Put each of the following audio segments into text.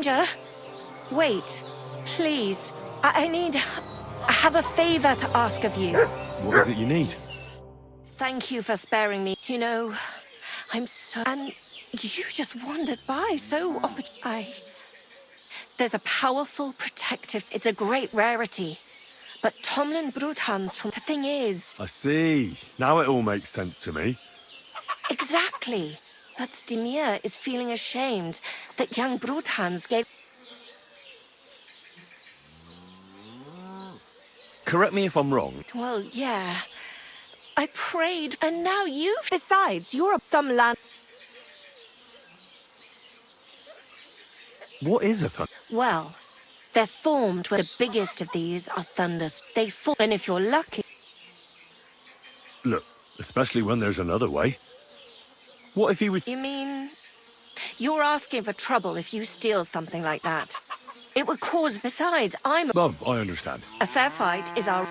stranger. Wait, please. I have a favor to ask of you. What is it you need? Thank you for sparing me. You know, I'm so... And you just wandered by so There's a powerful protective... It's a great rarity. But Tomlin Bruthans from... The thing is... I see. Now it all makes sense to me. Exactly. But Stimir is feeling ashamed that young Bruthans gave... Correct me if I'm wrong. Well, yeah. I prayed, and now you've... Besides, you're some land... What is a thunder? Well, they're formed when the biggest of these are thunders. They form, and if you're lucky... Look, especially when there's another way. What if he was... You mean... You're asking for trouble if you steal something like that. It would cause... Besides, I'm... Oh, I understand. A fair fight is our...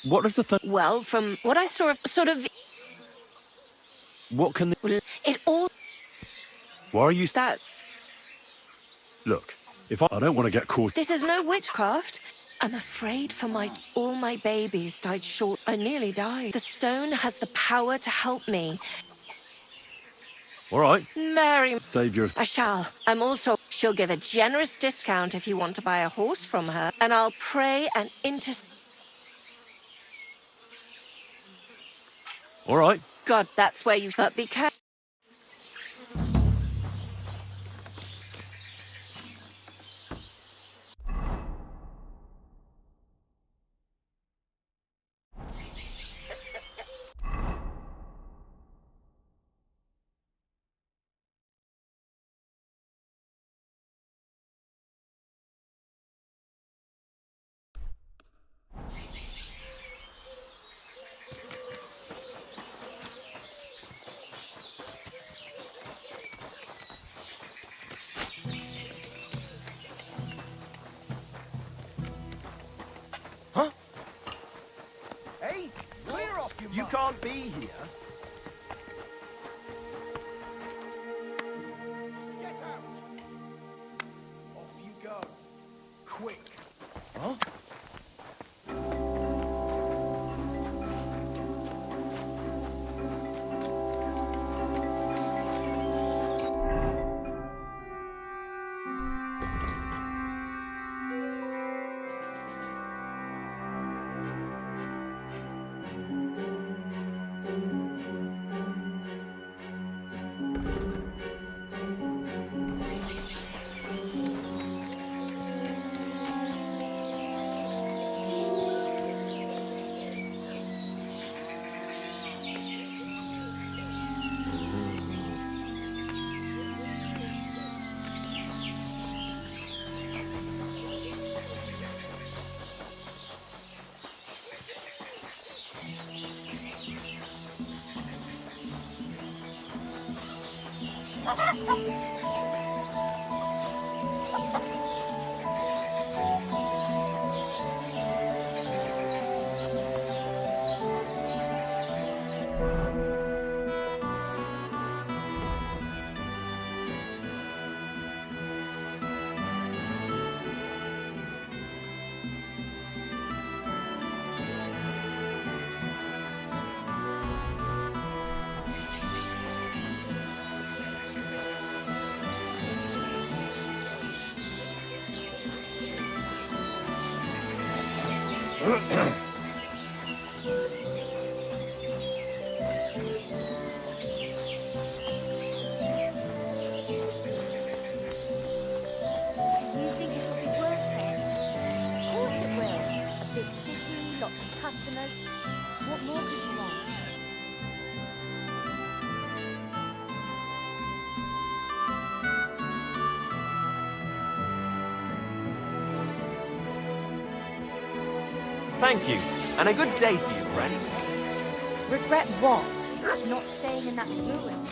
What does the thunder... Well, from what I saw of... Sort of... What can the... Well, it all... Why are you... That... Look, if I don't want to get caught... This is no witchcraft. I'm afraid for all my babies died short. I nearly died. The stone has the power to help me. All right. Mary... Save your... I shall. I'm also... She'll give a generous discount if you want to buy a horse from her. And I'll pray and All right. God, that's where you... But be careful. Huh? Hey, clear off your... You can't be here. Get out! Off you go. Quick. Huh? What more could you want? Thank you, and a good day to you, friend. Regret what? Not staying in that ruin.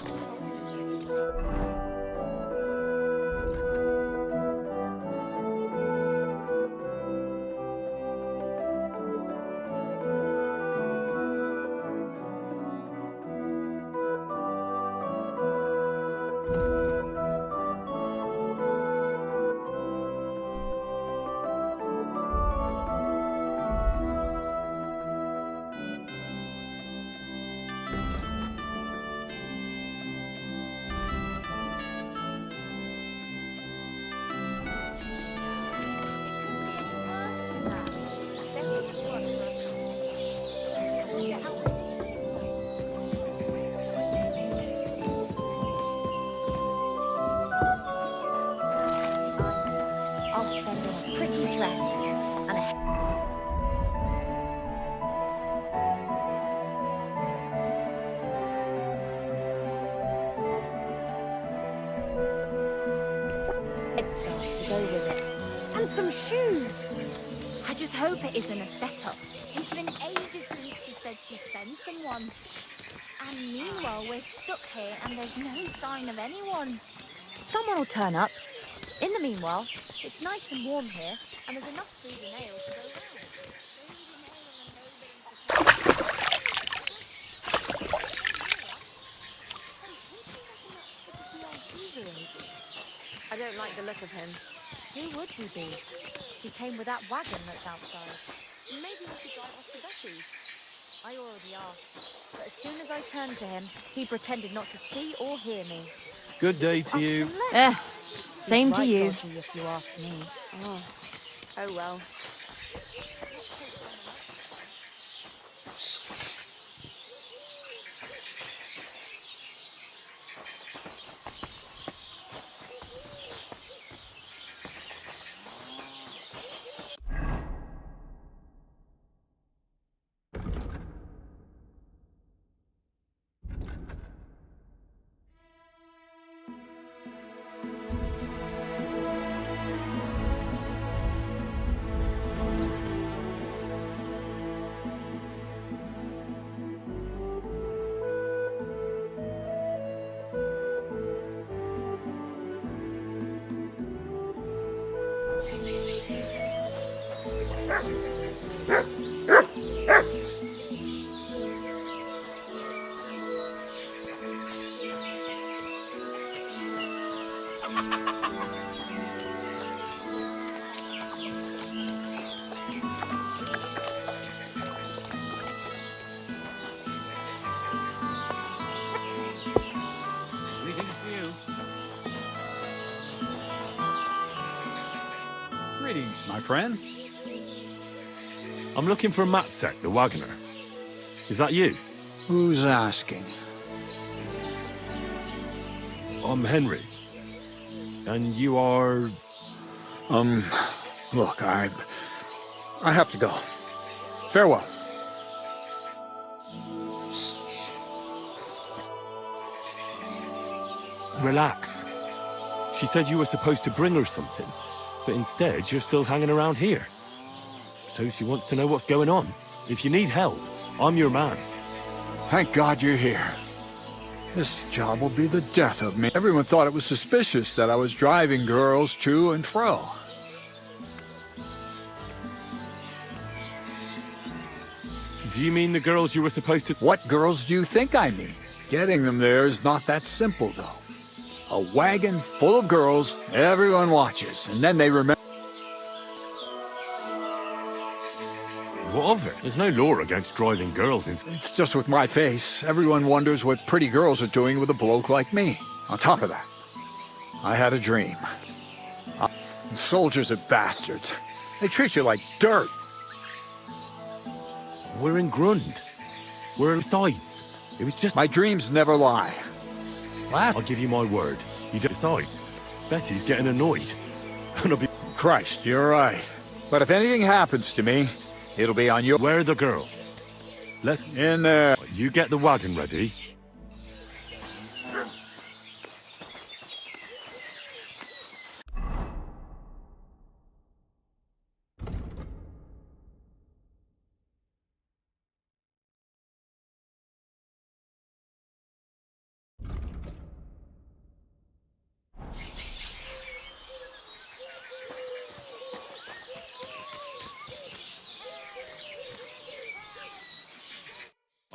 headscarf to go with it. And some shoes. I just hope it isn't a setup. It's been ages since she said she'd send someone. And meanwhile, we're stuck here and there's no sign of anyone. Someone will turn up. In the meanwhile, it's nice and warm here, and there's enough food and ale to go round. I don't like the look of him. Who would he be? He came with that wagon that's outside. Maybe he could drive us to Betty's. I already asked, but as soon as I turned to him, he pretended not to see or hear me. Good day to you. Same to you. Dodgy, if you ask me. Oh well. Greetings to you. Greetings, my friend. I'm looking for Matsek, the wagoner. Is that you? Who's asking? I'm Henry. And you are... Look, I have to go. Farewell. Relax. She said you were supposed to bring her something, but instead you're still hanging around here. So she wants to know what's going on. If you need help, I'm your man. Thank God you're here. This job will be the death of me. Everyone thought it was suspicious that I was driving girls to and fro. Do you mean the girls you were supposed to... What girls do you think I mean? Getting them there is not that simple, though. A wagon full of girls, everyone watches, and then they remember... What of it? There's no law against driving girls in... It's just with my face. Everyone wonders what pretty girls are doing with a bloke like me. On top of that, I had a dream. Soldiers are bastards. They treat you like dirt. We're in Grund. We're besides. It was just... My dreams never lie. I'll give you my word. You don't... Besides, Betty's getting annoyed. And I'll be... Christ, you're right. But if anything happens to me, it'll be on your... Where are the girls? Let's... In there. You get the wagon ready.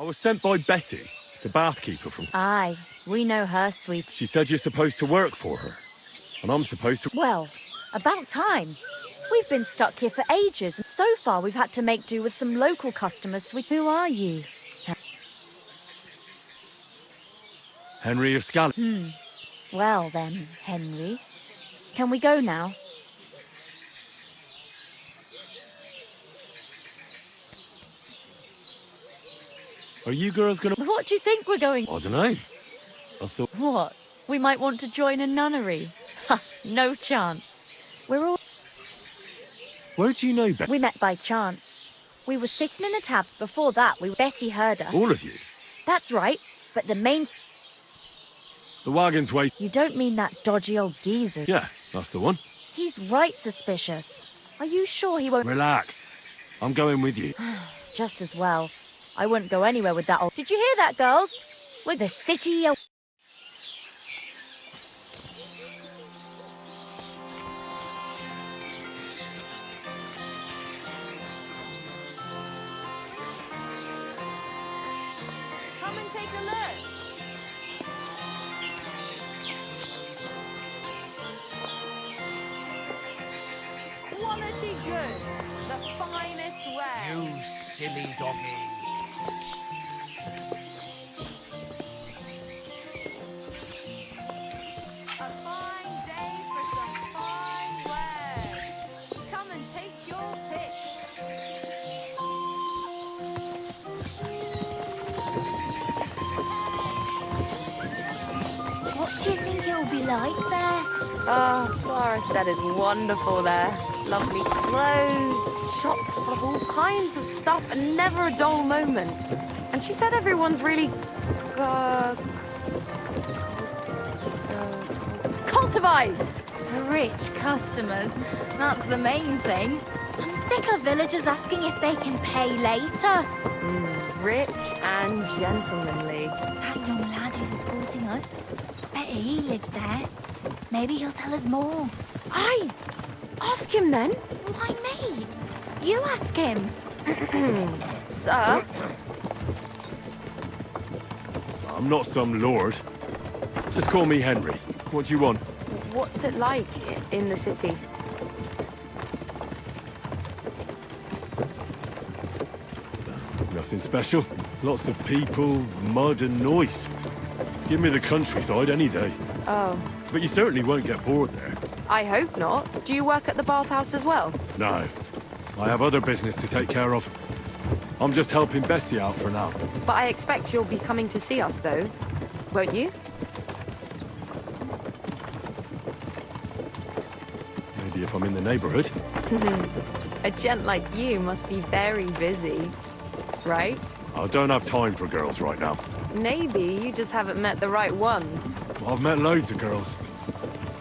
I was sent by Betty, the bathkeeper from... Aye, we know her, sweet. She said you're supposed to work for her. And I'm supposed to... Well, about time. We've been stuck here for ages, and so far we've had to make do with some local customers, sweet. Who are you? Henry of Scally. Well then, Henry. Can we go now? Are you girls gonna... What do you think we're going... I don't know. I thought... What? We might want to join a nunnery? Ha! No chance. We're all... Where do you know Betty? We met by chance. We were sitting in a tavern. Before that, Betty heard her. All of you? That's right. But the main... The wagon's wait... You don't mean that dodgy old geezer? Yeah, That's the one. He's right suspicious. Are you sure he won't... Relax. I'm going with you. Just as well. I wouldn't go anywhere with that old... Did you hear that, girls? With the city... Come and take a look. Quality goods, the finest way. You silly doggy. A fine day for some fine wares. Come and take your pick. What do you think it'll be like there? Oh, Clara said it's wonderful there. Lovely clothes, shops full of all kinds of stuff, and never a dull moment. And she said everyone's really cultivized. Rich customers. That's the main thing. I'm sick of villagers asking if they can pay later. Rich and gentlemanly. That young lad who's escorting us, bet he lives there. Maybe he'll tell us more. Aye, ask him then. Why me? You ask him. Sir, I'm not some lord. Just call me Henry. What do you want? what's it like in the city? Nothing special. Lots of people, mud and noise. Give me the countryside any day. Oh, But you certainly won't get bored there. I hope not. Do you work at the bathhouse as well? No. I have other business to take care of. I'm just helping Betty out for now. But I expect you'll be coming to see us, though. Won't you? Maybe if I'm in the neighborhood. A gent like you must be very busy, right? I don't have time for girls right now. Maybe you just haven't met the right ones. I've met loads of girls.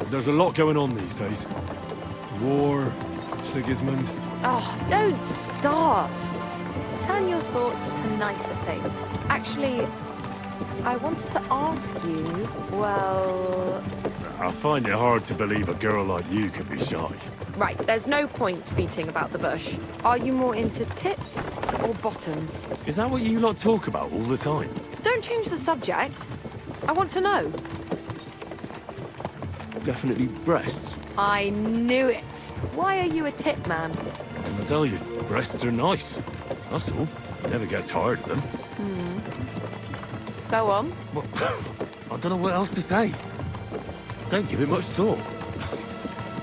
There's a lot going on these days. War, Sigismund. Oh, don't start. Turn your thoughts to nicer things. Actually, I wanted to ask you, well... I find it hard to believe a girl like you can be shy. Right, there's no point beating about the bush. Are you more into tits or bottoms? Is that what you lot talk about all the time? Don't change the subject. I want to know. Definitely breasts. I knew it. Why are you a tit man? I tell you, breasts are nice. That's all. Never get tired of them. Go on. Well, I don't know what else to say. Don't give it much thought.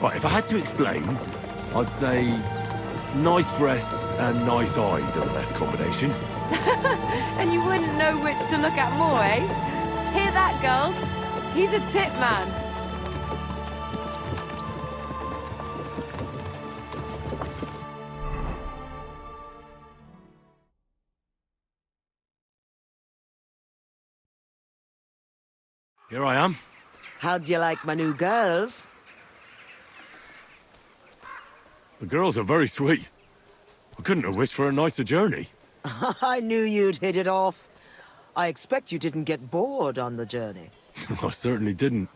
Right, if I had to explain, I'd say nice breasts and nice eyes are the best combination. And you wouldn't know which to look at more, eh? Hear that, girls? He's a tit man. Here I am. How'd you like my new girls? The girls are very sweet. I couldn't have wished for a nicer journey. I knew you'd hit it off. I expect you didn't get bored on the journey. I certainly didn't.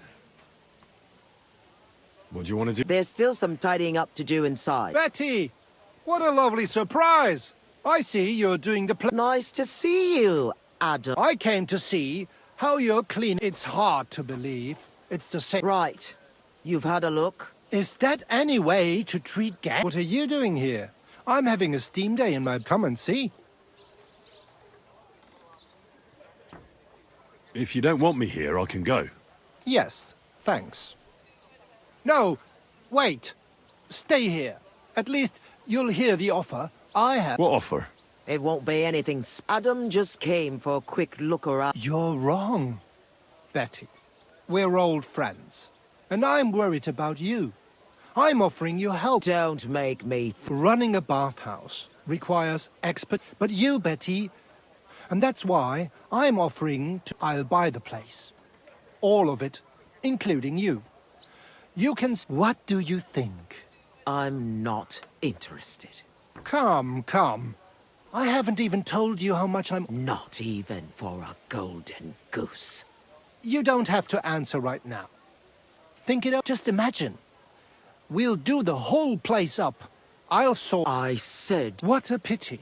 What do you want to do? There's still some tidying up to do inside. Betty! What a lovely surprise! I see you're doing the Nice to see you, Adam. I came to see how you're clean. It's hard to believe. It's the same. Right. You've had a look? Is that any way to treat guests? What are you doing here? I'm having a steam day in my... Come and see. If you don't want me here, I can go. Yes, thanks. No, wait. Stay here. At least you'll hear the offer I have. What offer? It won't be anything. Adam just came for a quick look around. You're wrong, Betty. We're old friends, and I'm worried about you. I'm offering you help. Don't make me... Running a bathhouse requires expert... But you, Betty, and that's why I'm offering to... I'll buy the place. All of it, including you. You can... What do you think? I'm not interested. Come, come. I haven't even told you how much I'm... Not even for a golden goose. You don't have to answer right now. Think it up. Just imagine. We'll do the whole place up. I'll sort... I said... What a pity.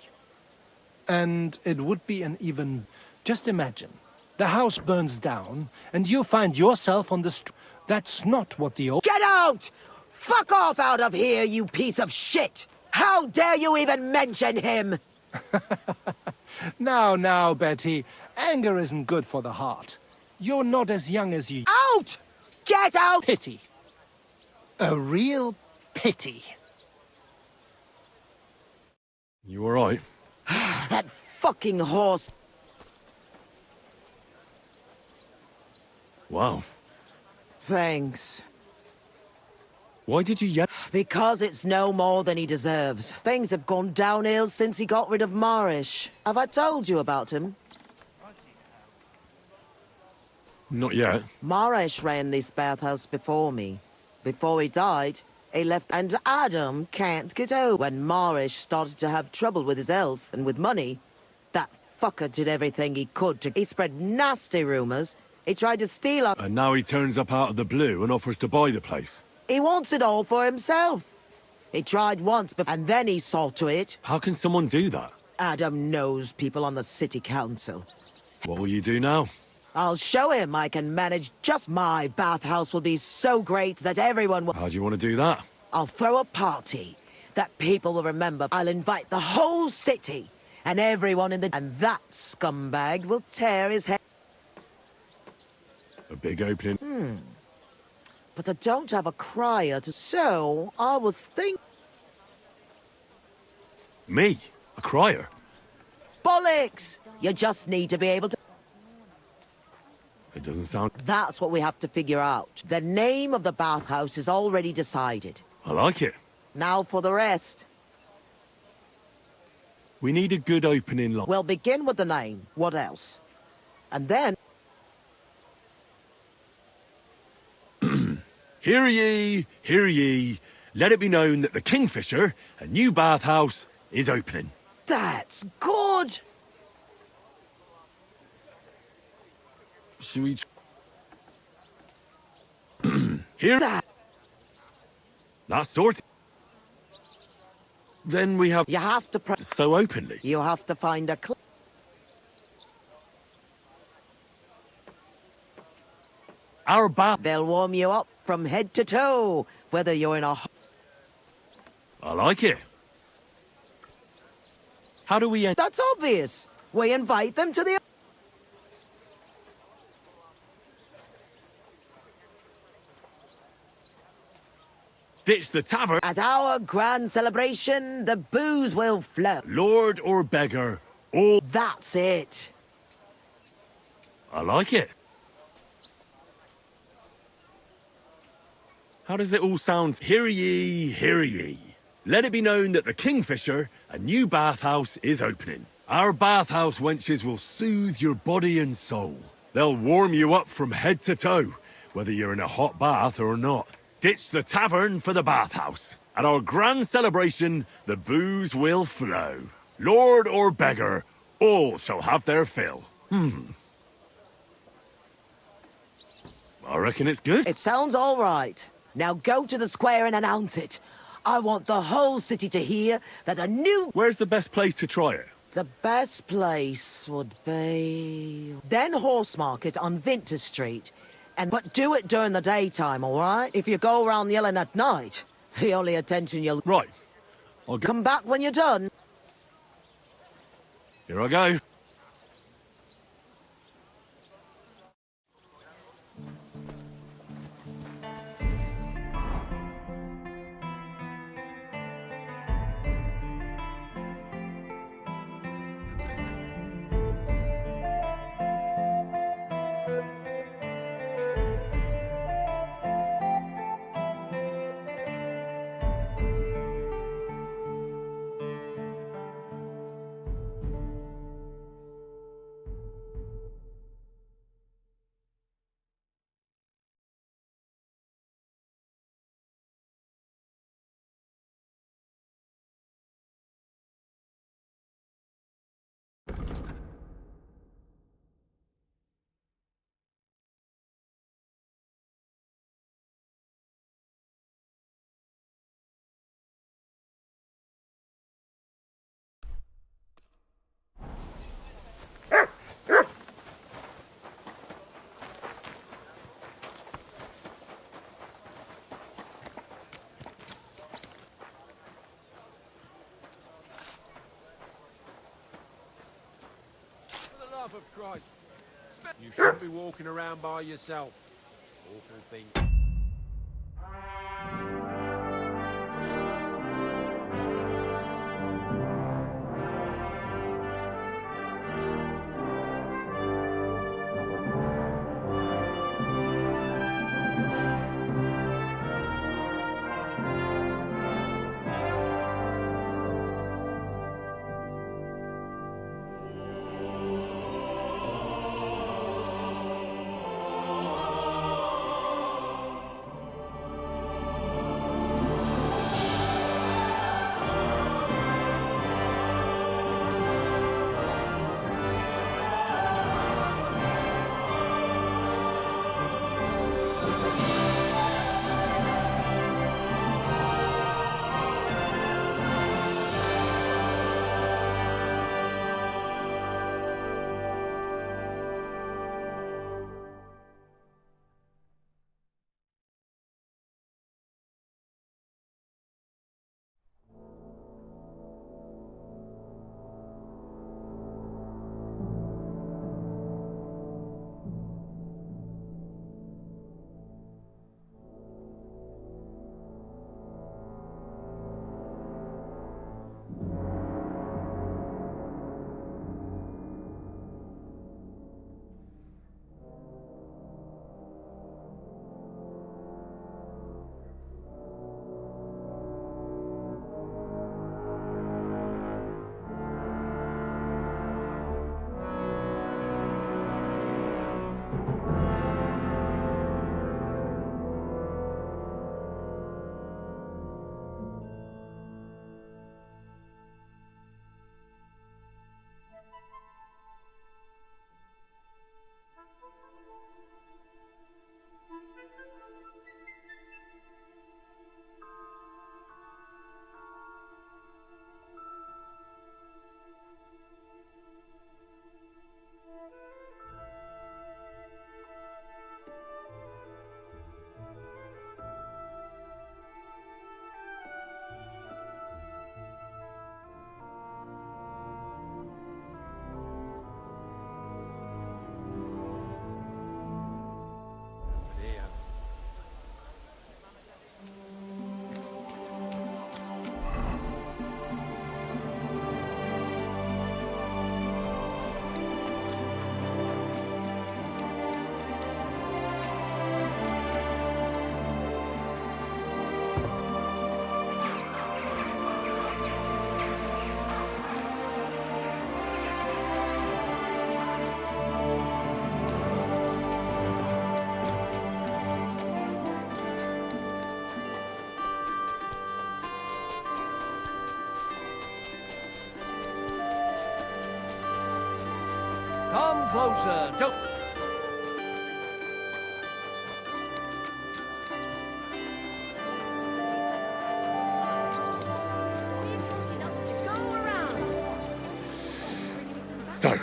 And it would be an even... Just imagine. The house burns down, and you find yourself on the street. That's not what the old... Get out! Fuck off out of here, you piece of shit! How dare you even mention him? Now, Betty. Anger isn't good for the heart. You're not as young as you... Out! Get out! Pity. A real pity. You all right? That fucking horse. Wow. Thanks. Why did you yell? Because it's no more than he deserves. Things have gone downhill since he got rid of Marish. Have I told you about him? Not yet. Marish ran this bathhouse before me. Before he died, he left, and Adam can't get over. When Marish started to have trouble with his health and with money, that fucker did everything he could to... He spread nasty rumors. He tried to steal our... And now he turns up out of the blue and offers to buy the place. He wants it all for himself. He tried once, and then he saw to it. How can someone do that? Adam knows people on the city council. What will you do now? I'll show him I can manage just... My bathhouse will be so great that everyone will... How do you want to do that? I'll throw a party that people will remember. I'll invite the whole city and everyone in the... And that scumbag will tear his head. A big opening. But I don't have a crier to... So, I was thinking... Me? A crier? Bollocks! You just need to be able to... It doesn't sound... That's what we have to figure out. The name of the bathhouse is already decided. I like it. Now for the rest. We need a good opening line. We'll begin with the name. What else? And then... Hear ye, hear ye. Let it be known that the Kingfisher, a new bathhouse, is opening. That's good! Should we... Hear That... that sort? Then we have... You have to... So openly. You have to find a... Our bath... They'll warm you up from head to toe, whether you're in a... I like it. How do we end... That's obvious. We invite them to the... Ditch the tavern. At our grand celebration, the booze will flow. Lord or beggar, all... That's it. I like it. How does it all sound? Hear ye, hear ye. Let it be known that the Kingfisher, a new bathhouse, is opening. Our bathhouse wenches will soothe your body and soul. They'll warm you up from head to toe, whether you're in a hot bath or not. Ditch the tavern for the bathhouse. At our grand celebration, the booze will flow. Lord or beggar, all shall have their fill. I reckon it's good. It sounds all right. Now go to the square and announce it. I want the whole city to hear that a new... Where's the best place to try it? The best place would be... Then Horse Market on Vinter Street. But do it during the daytime, all right? If you go around yelling at night, the only attention you'll... Right. I'll go. Come back when you're done. Here I go. love of Christ. You shouldn't be walking around by yourself. Awful thing. Come closer. Don't... So,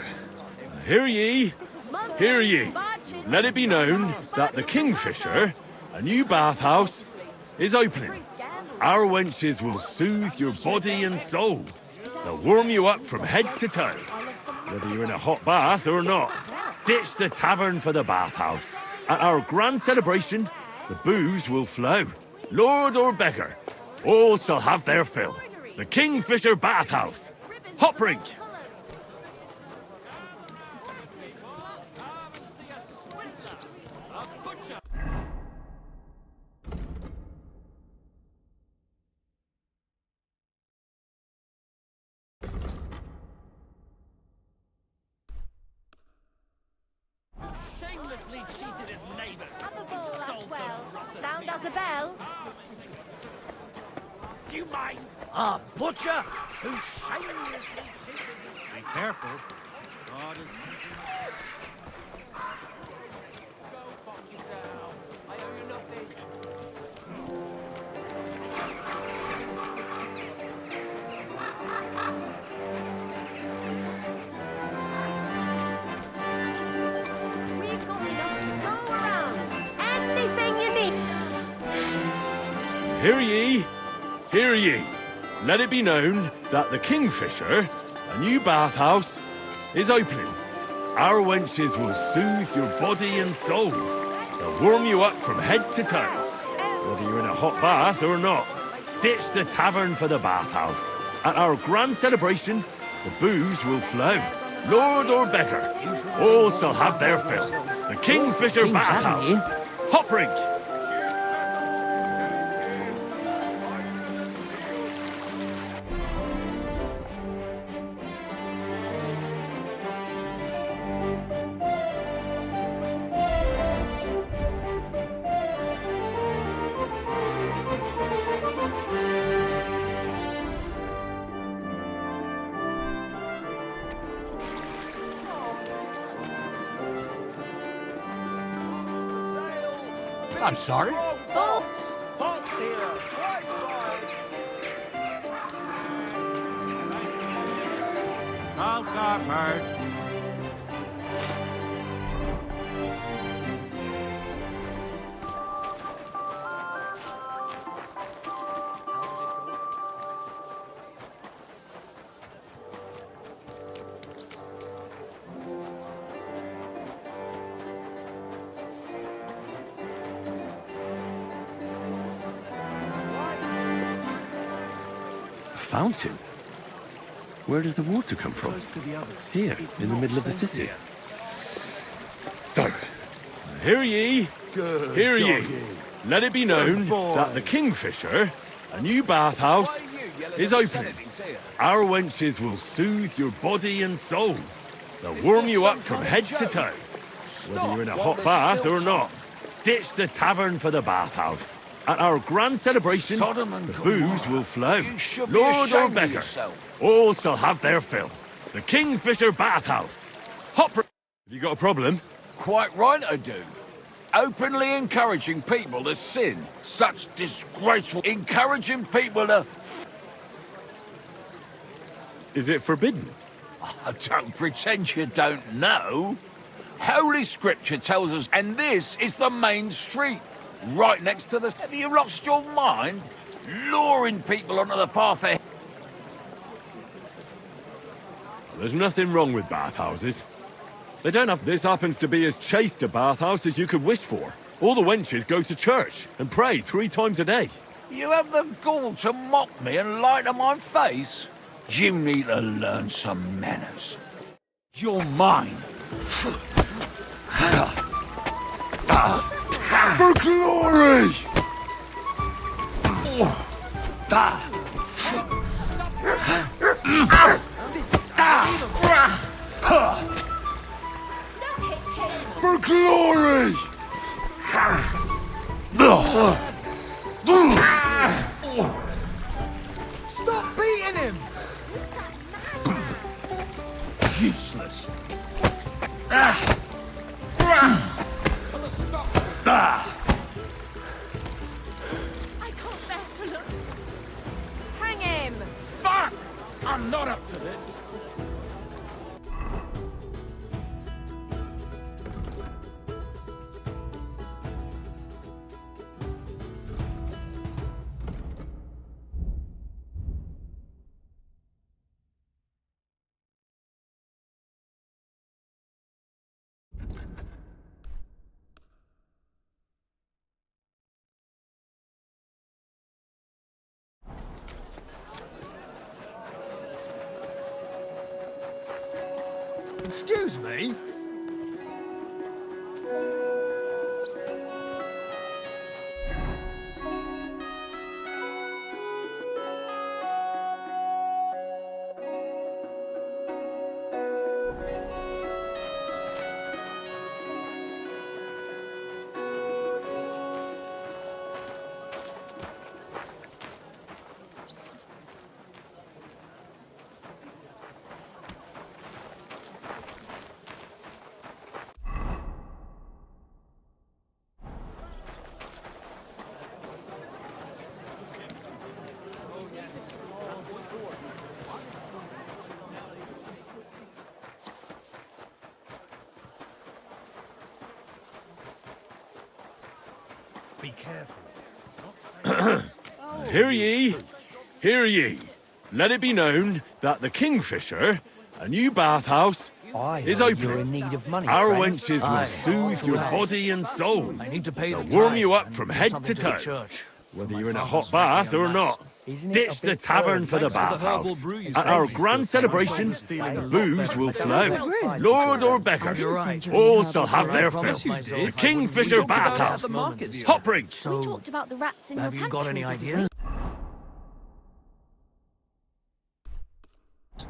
hear ye, hear ye. Let it be known that the Kingfisher, a new bathhouse, is opening. Our wenches will soothe your body and soul. They'll warm you up from head to toe, whether you're in a hot bath or not. Ditch the tavern for the bathhouse. At our grand celebration, the booze will flow. Lord or beggar, all shall have their fill. The Kingfisher Bathhouse. Hop rink. Shamelessly cheated his neighbour. Have a ball as well. Sound as a bell. Do you mind? A butcher who shamelessly cheated his... Be careful. God is... We've got enough to go around. Anything you need. Hear ye, hear ye. Let it be known that the Kingfisher, a new bathhouse, is opening. Our wenches will soothe your body and soul. They'll warm you up from head to toe, whether you're in a hot bath or not. Ditch the tavern for the bathhouse. At our grand celebration, the booze will flow. Lord or beggar, all shall have their fill. The Kingfisher Bathhouse. Hop drink. I'm sorry. Box here. Twice wide. Well done, bird. Fountain? Where does the water come from? Here, in the middle of the city. So, hear ye, hear ye. Let it be known that the Kingfisher, a new bathhouse, is opening. Our wenches will soothe your body and soul. They'll warm you up from head to toe, whether you're in a hot bath or not. Ditch the tavern for the bathhouse. At our grand celebration, the booze will flow. Lord or beggar, all shall have their fill. The Kingfisher Bathhouse. Have you got a problem? Quite right I do. Openly encouraging people to sin. Such disgraceful... Encouraging people to... Is it forbidden? Don't pretend you don't know. Holy Scripture tells us, and this is the main street. Right next to the... Have you lost your mind? Luring people onto the path ahead. There's nothing wrong with bathhouses. They don't have... This happens to be as chaste a bathhouse as you could wish for. All the wenches go to church and pray 3 times a day. You have the gall to mock me and lie to my face? You need to learn some manners. You're mine. For glory! For glory! Stop beating him! Useless. I can't bear to look. Hang him! Fuck! I'm not up to this. Excuse me? Be careful. Hear ye, hear ye. Let it be known that the Kingfisher, a new bathhouse, is You're open. in need of money. Our friend. wenches will Aye. soothe your body and soul. I need to pay They'll the warm tithe you up and from do head something to the toe. church. Whether My you're in a father's hot bath making a or mass. not. Isn't it Ditch a the bit tavern for the Thanks for the herbal bathhouse. brew you At sent our me. grand celebration, Feeling a lot booze better will myself. flow. Lord or beggar, You're right. all shall have I their promise fill. you did. The Kingfisher We talked about it at Bathhouse. the market the other Hot day. briggs. We talked about the rats in Have your you got pantry, any didn't we? ideas?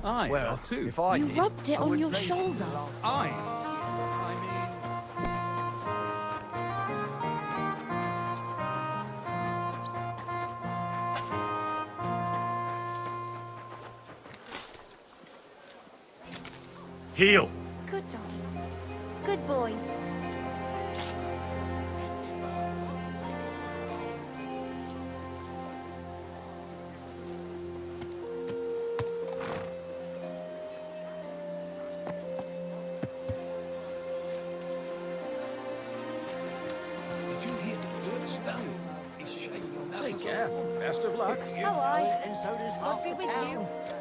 Aye, well, too. If I You did, rubbed it I on wouldn't your raise it. shoulder. Aye. Heel. Good doggy. Good boy. Did you hear the dirt stone? He's shaking on that. Take care. Best of luck. How are you? And so does I'll half be the with town. you.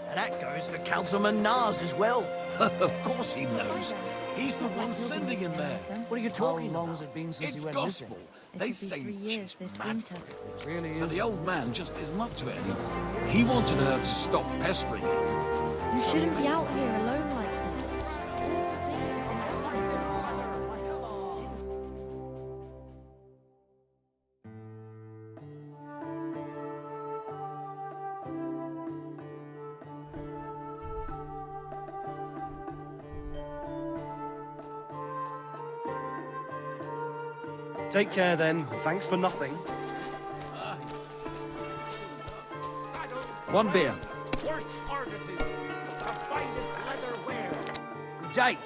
And that goes for Councilman Nars as well. Of course he knows. He's the one sending him there. What are you talking How long about? has it been since It's you went gospel. They It'll be say 3 years she's this mad. winter. missing? Really But is. the old man just isn't up to it anymore. He wanted her to stop pestering him. You shouldn't be out here alone like this. Take care then. Thanks for nothing. One beer. Worst artisans, the finest leather wear. Good day.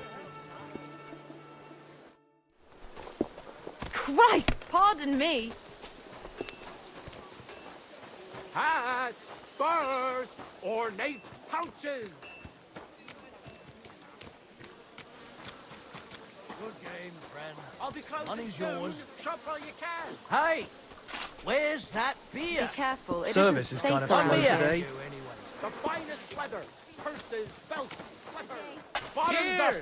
Christ, pardon me. Hats, spurs, ornate pouches. Good game, friend. I'll be closing Money's soon. yours. Shop while you can. Hey, where's that beer? Be careful. It Service isn't is safe kind of around slow here. today. The finest leather, purses, belts, slippers. Bottoms up.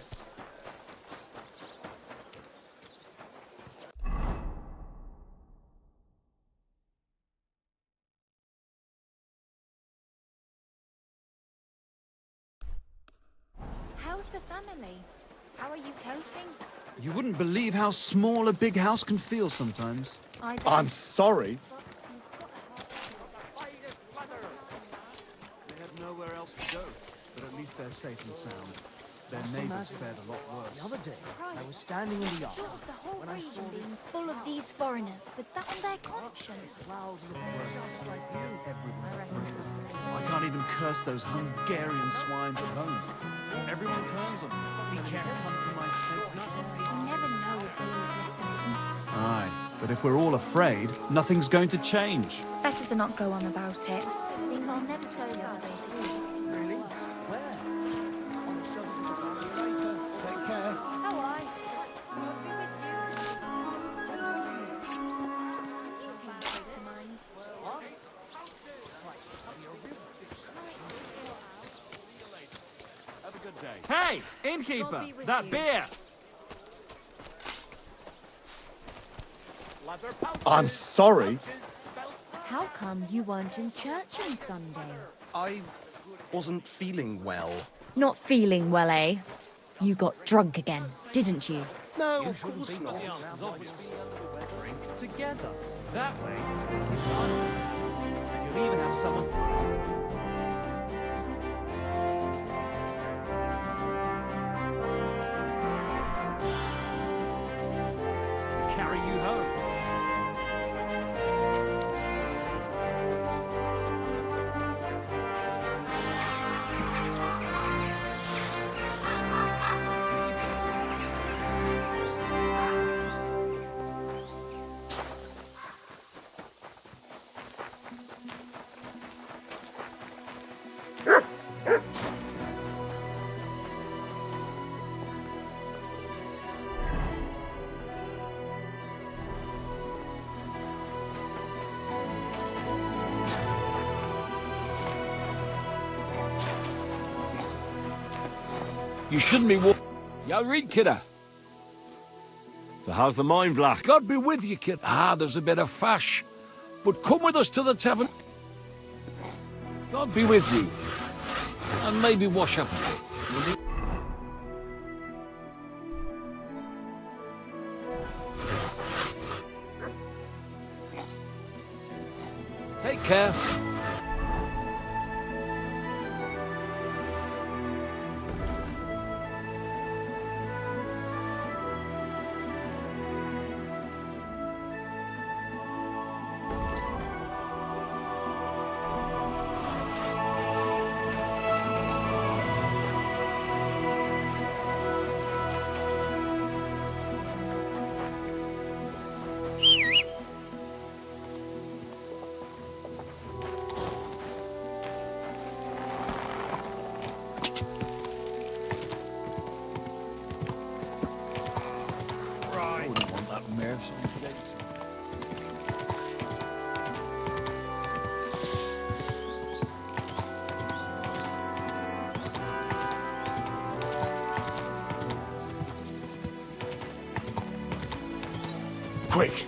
How's the family? How are you coping? You wouldn't believe how small a big house can feel sometimes. I don't. I'm sorry. Finest leather. They have nowhere else to go, but at least they're safe and sound. Their neighbors fared a lot worse. The other day, I was standing in the yard. Feels the whole region being full of these foreigners with that on their conscience. I can't even curse those Hungarian swines at home. Everyone turns on me. Be careful, come to my senses. You never know if they're listening. Aye, but if we're all afraid, nothing's going to change. Better to not go on about it. Things are never so yesterday too. Really? Where? On the shelf. Take care. How are you? I'll be with you. You came straight to mind. Have a good day. Hey, innkeeper, God be with that you. beer. Leather pouches. I'm sorry. How come you weren't in church on Sunday? I wasn't feeling well. Not feeling well, eh? You got drunk again, didn't you? No, of course not. The answer's obvious. Drink together. That way, and you'll even have someone. Carry you home. You shouldn't be walking. You read, kidder? So how's the mine, Vlach? God be with you, kid. Ah, there's a bit of fash. But come with us to the tavern. God be with you. And maybe wash up a bit. Will you? Take care. I wouldn't want that mare some days. Quick!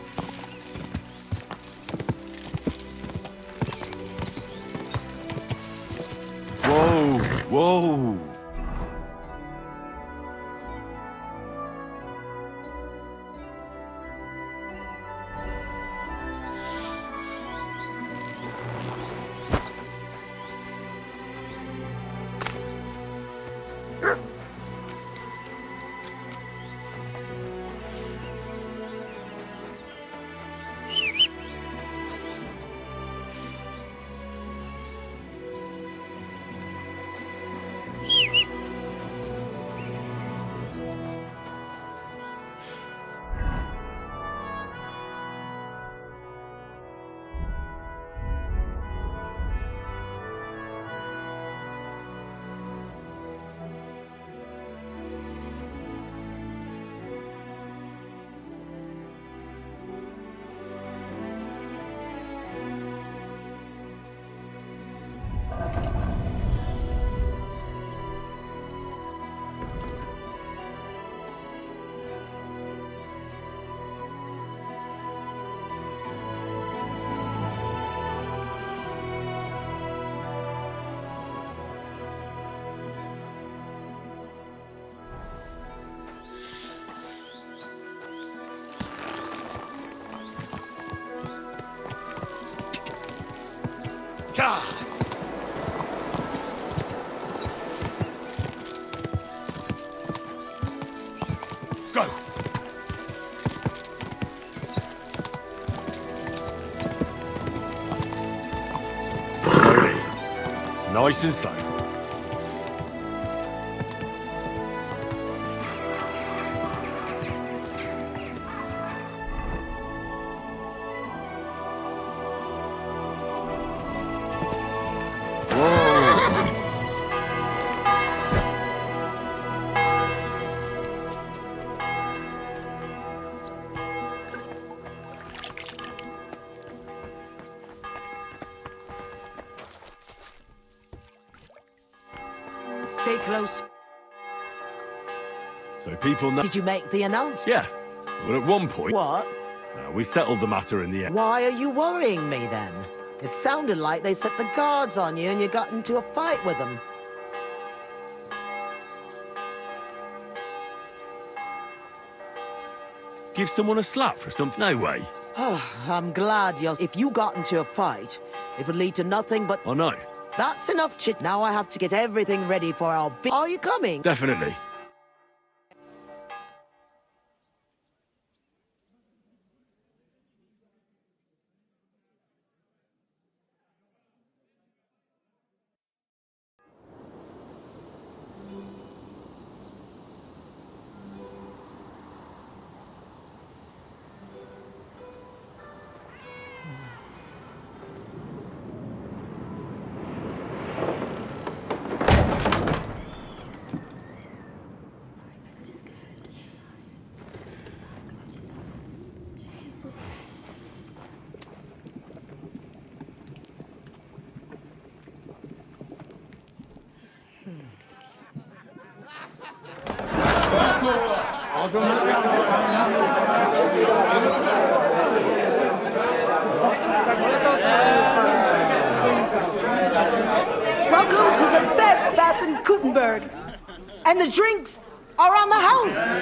Whoa! Whoa! Go! Slowly. Nice and slow. Stay close. So people know. Did you make the announcement? Yeah. Well, at one point, What? we settled the matter in the end. Why are you worrying me then? It sounded like they set the guards on you and you got into a fight with them. Give someone a slap for something? No way. I'm glad you're... If you got into a fight, it would lead to nothing but... I know. That's enough chit. Now I have to get everything ready for our big... Are you coming? Definitely. Welcome to the best baths in Gutenberg. And the drinks are on the house.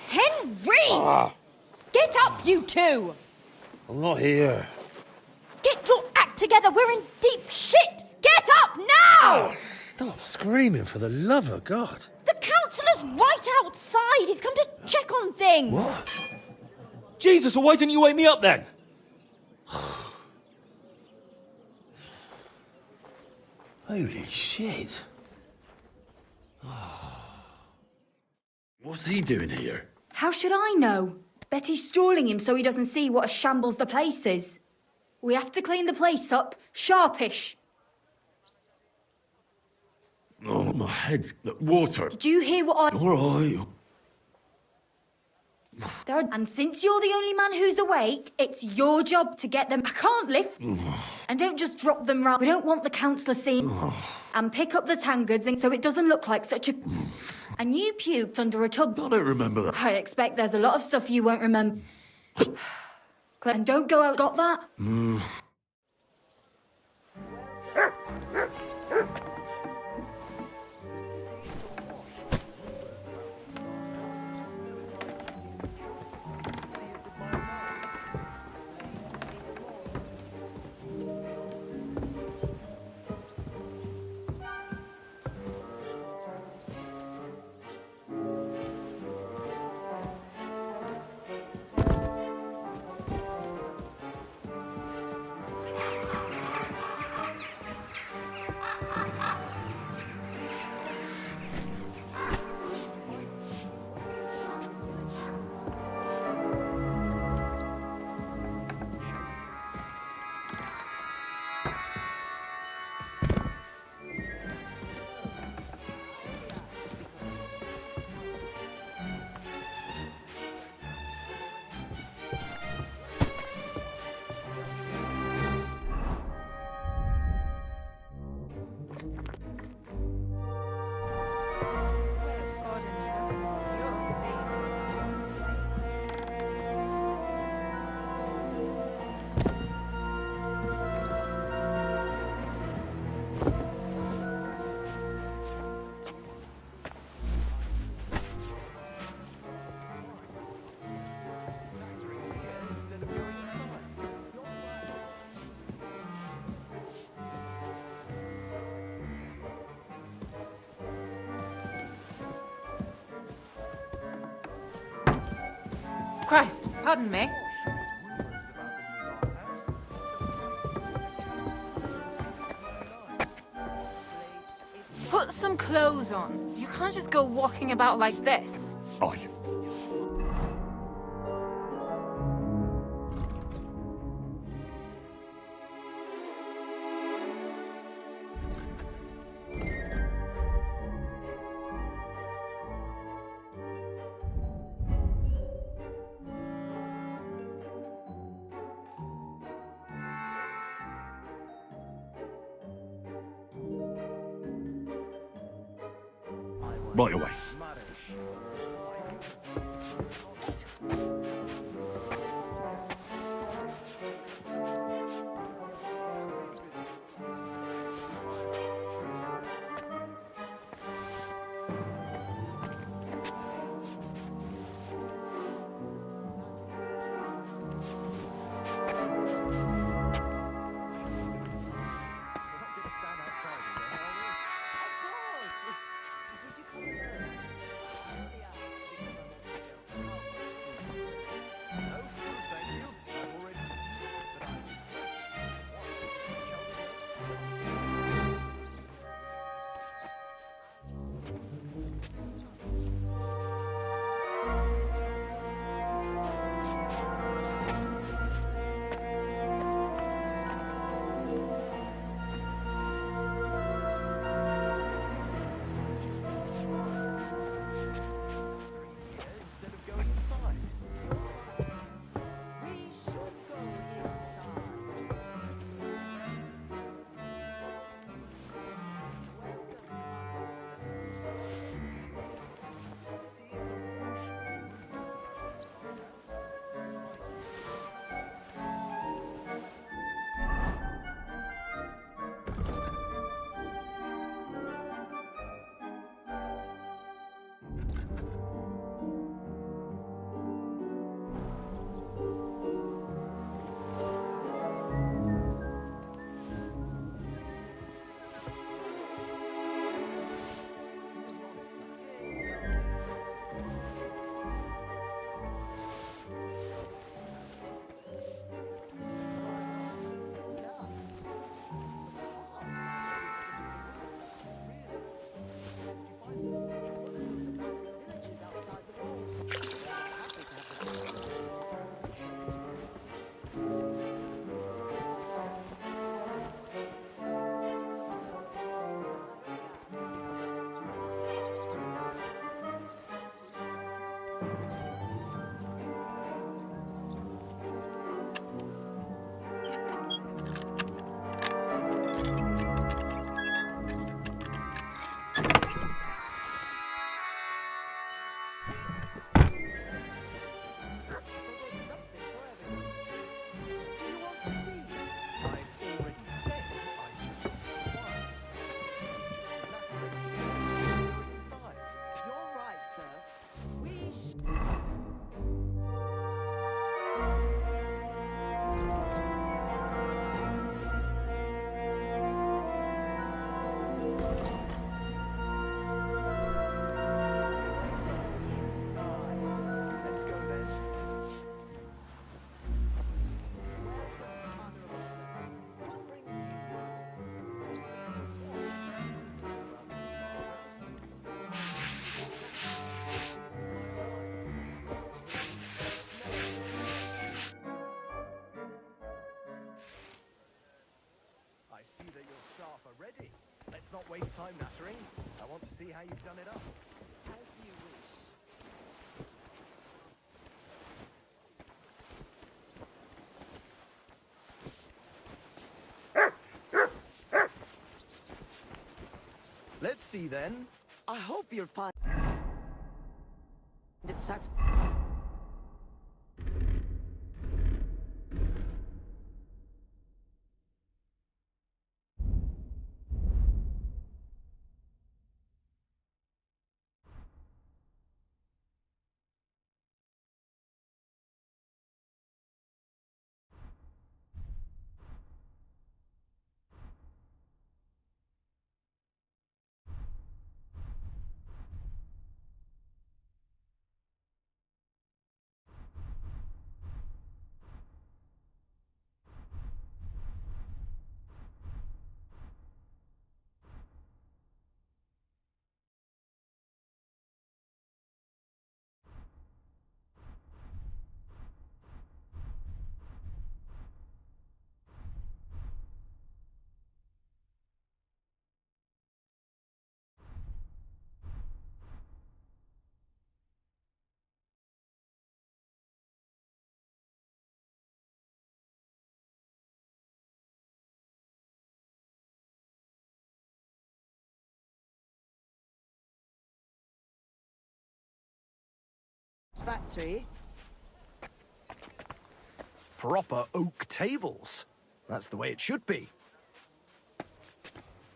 Henry! Get up, you two! I'm not here. Get your act together, we're in deep shit! Get up now! Stop screaming, for the love of God. The councillor's right outside. He's come to check on things. What? Jesus, well, why didn't you wake me up then? Holy shit. What's he doing here? How should I know? Betty's stalling him so he doesn't see what a shambles the place is. We have to clean the place up, sharpish. Oh, my head. Water. Did you hear what I... All right. And since you're the only man who's awake, it's your job to get them. I can't lift. And don't just drop them round. We don't want the councillor seeing. And pick up the tankards so it doesn't look like such a... And you puked under a tub. I don't remember that. I expect there's a lot of stuff you won't remember. And don't go out. Got that? Christ, pardon me. Put some clothes on. You can't just go walking about like this. Aye. Right away. waste time nattering. I want to see how you've done it up. As you wish. Let's see then. I hope you'll find it satisfying. Factory. Proper oak tables. That's the way it should be.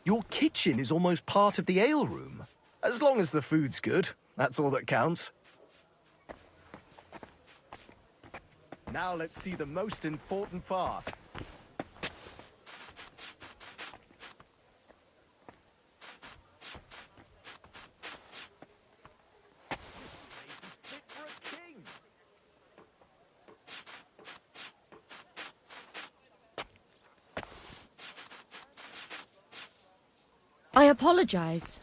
Your kitchen is almost part of the ale room. As long as the food's good, that's all that counts. Now let's see the most important part. I apologize.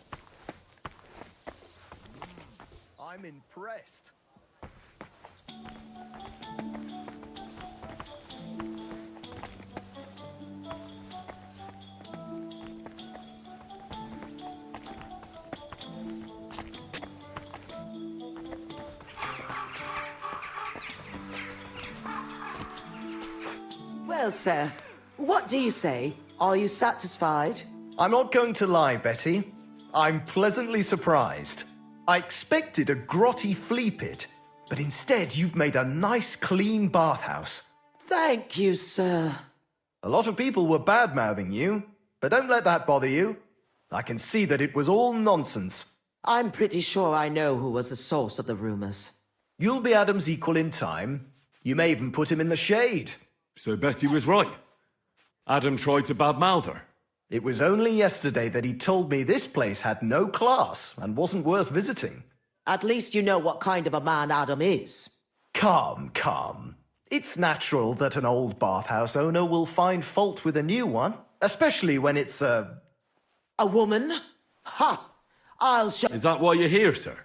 I'm impressed. Well, sir, what do you say? Are you satisfied? I'm not going to lie, Betty. I'm pleasantly surprised. I expected a grotty flea pit, but instead you've made a nice, clean bathhouse. Thank you, sir. A lot of people were bad-mouthing you, but don't let that bother you. I can see that it was all nonsense. I'm pretty sure I know who was the source of the rumors. You'll be Adam's equal in time. You may even put him in the shade. So Betty was right. Adam tried to badmouth her. It was only yesterday that he told me this place had no class and wasn't worth visiting. At least you know what kind of a man Adam is. Calm. It's natural that an old bathhouse owner will find fault with a new one, especially when it's a woman? Ha! I'll show... Is that why you're here, sir?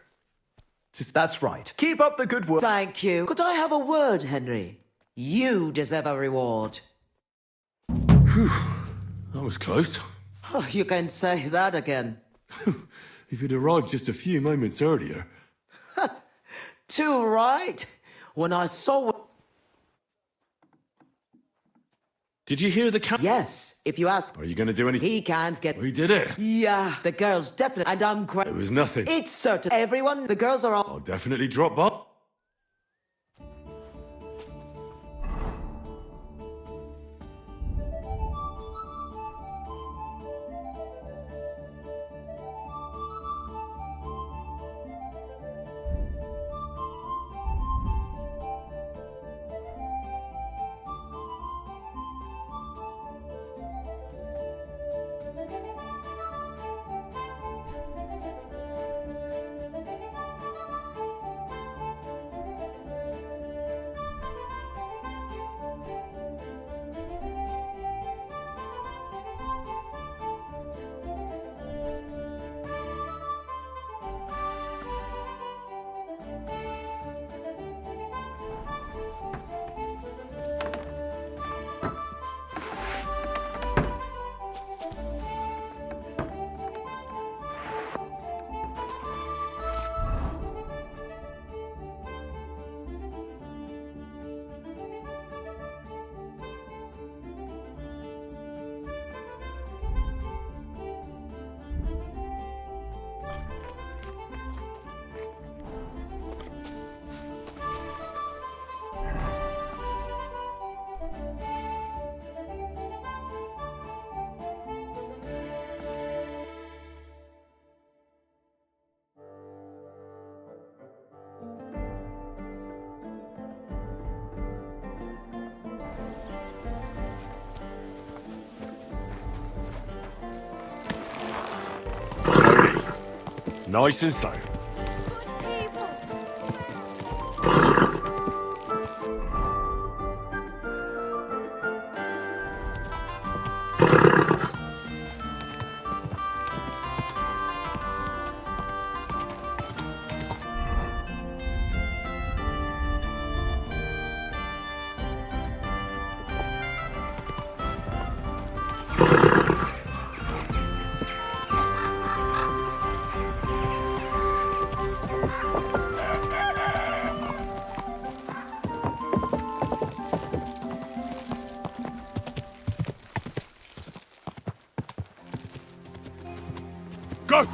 That's right. Keep up the good work. Thank you. Could I have a word, Henry? You deserve a reward. Whew. That was close. Oh, you can say that again. If you'd arrived just a few moments earlier... Too right. When I saw... Did you hear the cat? Yes, if you ask... Are you going to do anything? He can't get... We did it. Yeah, the girl's definitely... And I'm great. It was nothing. It's certain. Everyone, the girls are all... I'll definitely drop by. Nice and slow. Go!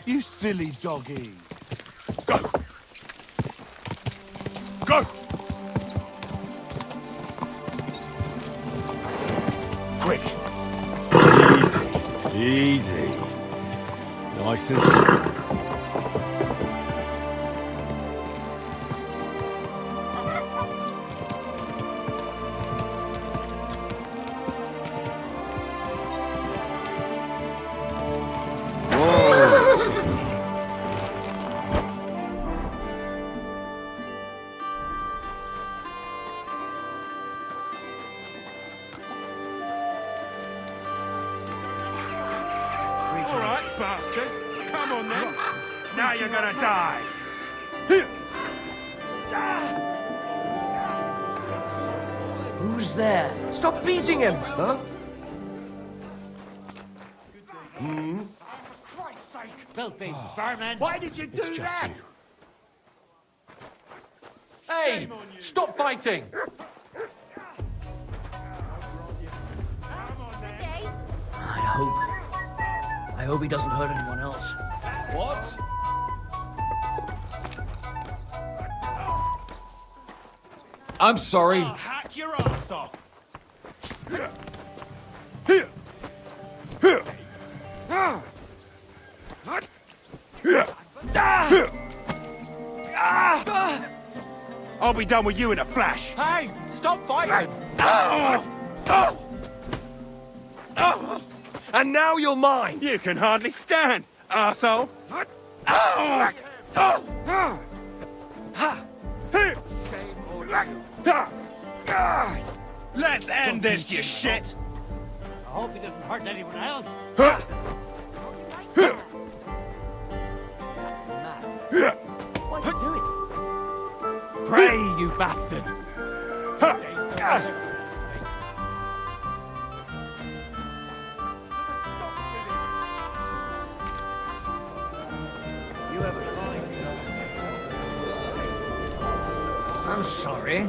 You silly doggy. Go! Go! Quick. Easy. Easy. Nice and slow. All right, bastard. Come on then. Now you're gonna die. Who's there? Stop beating him! Huh? For Christ's sake! Filthy vermin! Why did you do that? Hey! Stop fighting! I hope he doesn't hurt anyone else. What? I'm sorry. I'll hack your ass off. I'll be done with you in a flash. Hey! Stop fighting! And now you're mine. You can hardly stand, arsehole. Let's end this, you shit. I hope he doesn't hurt anyone else. What are you doing? Pray, you bastard! I'm sorry.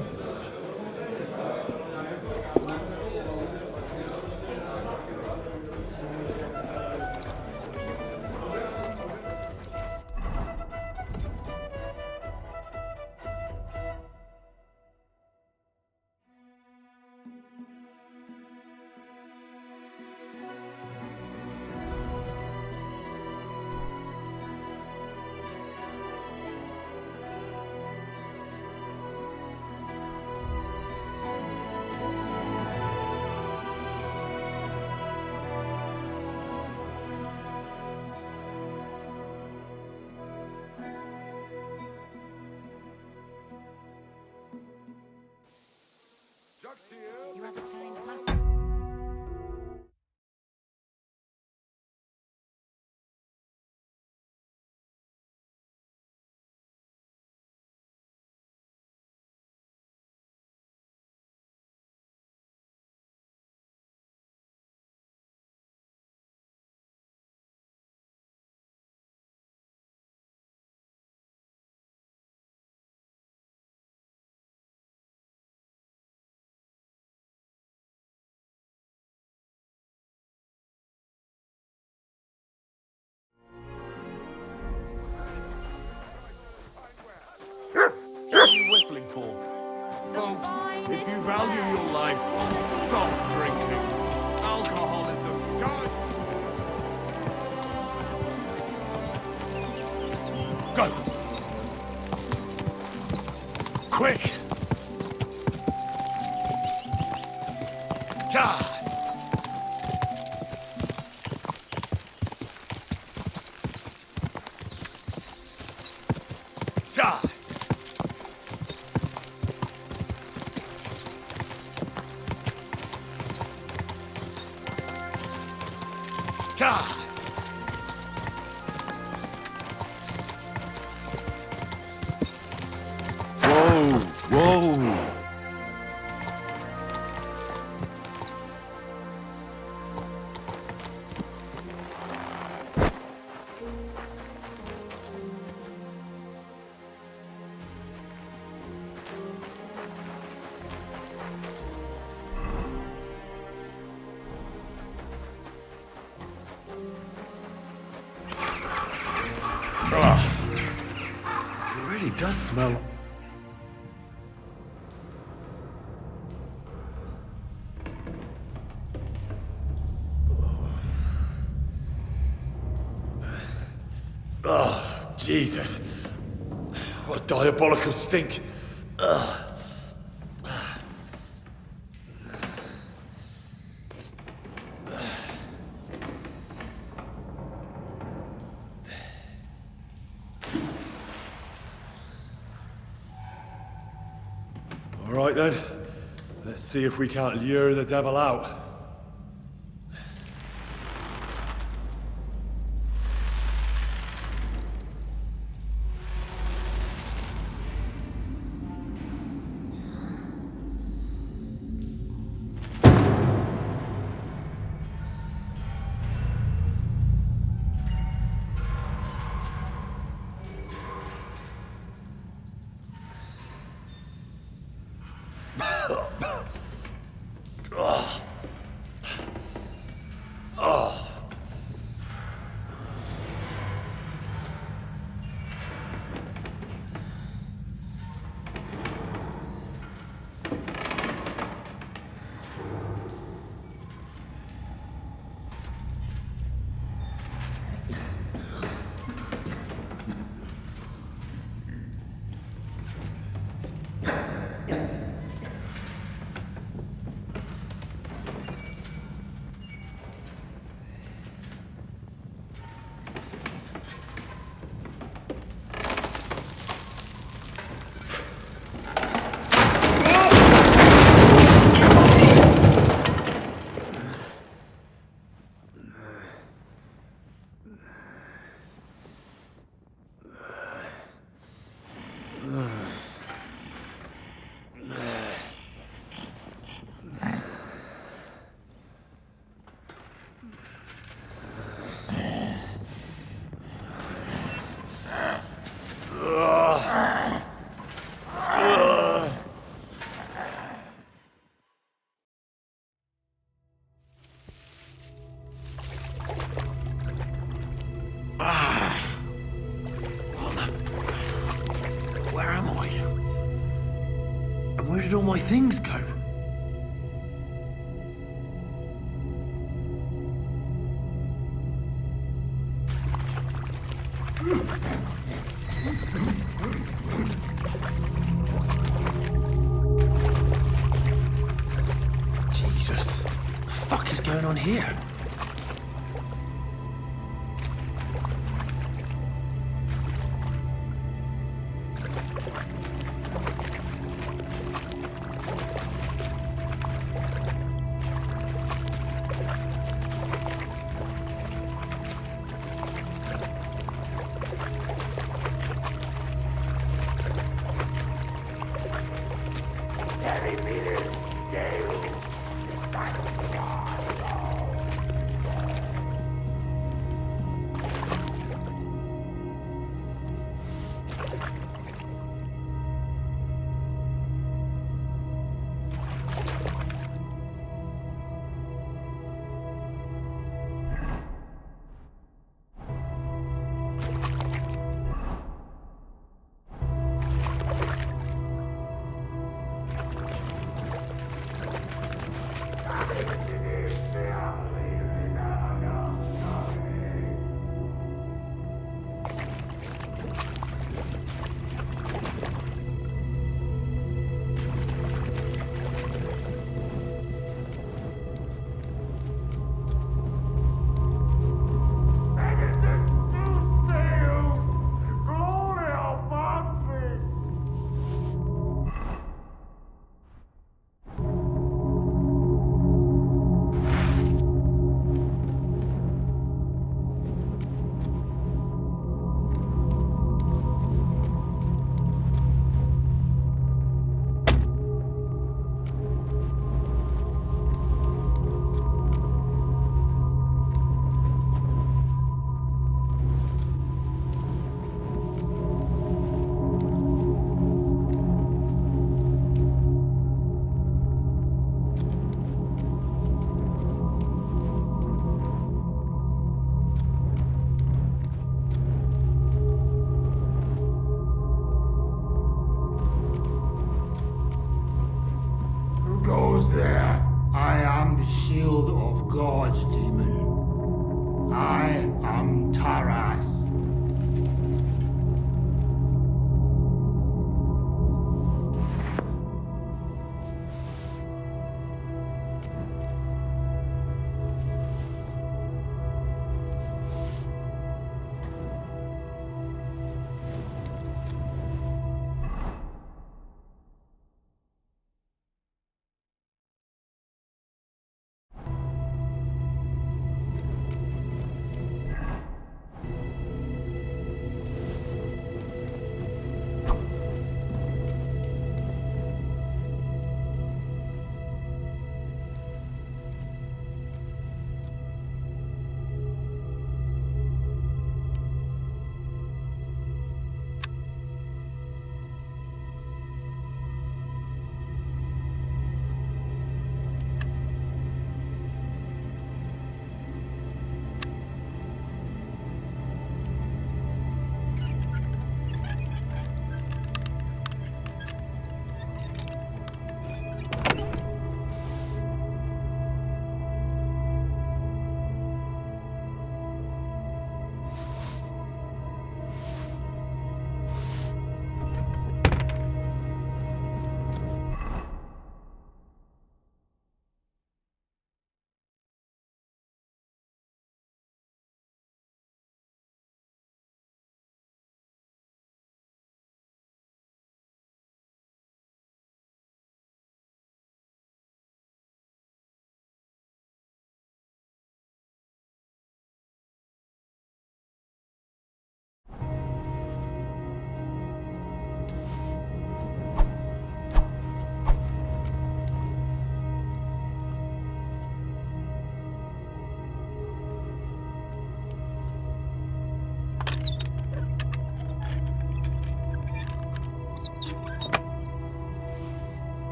What are you whistling for? Folks, if you value your life, stop drinking. Alcohol is the scourge. Go! Quick! God! God! God! Whoa! Whoa! It really does smell. Oh, Jesus. What a diabolical stink. Ugh. All right then. Let's see if we can't lure the devil out. Ugh. did all my things go? Jesus. What the fuck is going on here? Goes there. I am the shield of God, demon. I am Taras.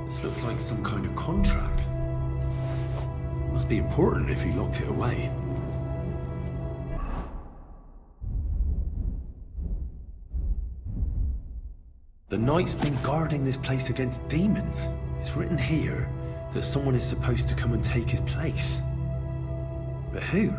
This looks like some kind of contract. Must be important if he locked it away. The knight's been guarding this place against demons. It's written here that someone is supposed to come and take his place. But who?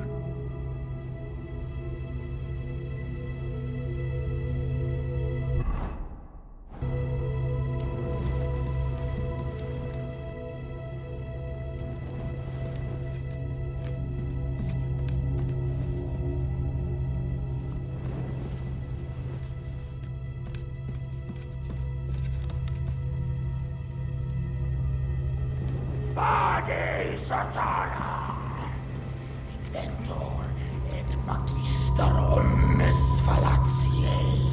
Page Satana, Inventor et Magister omnes fallatiae,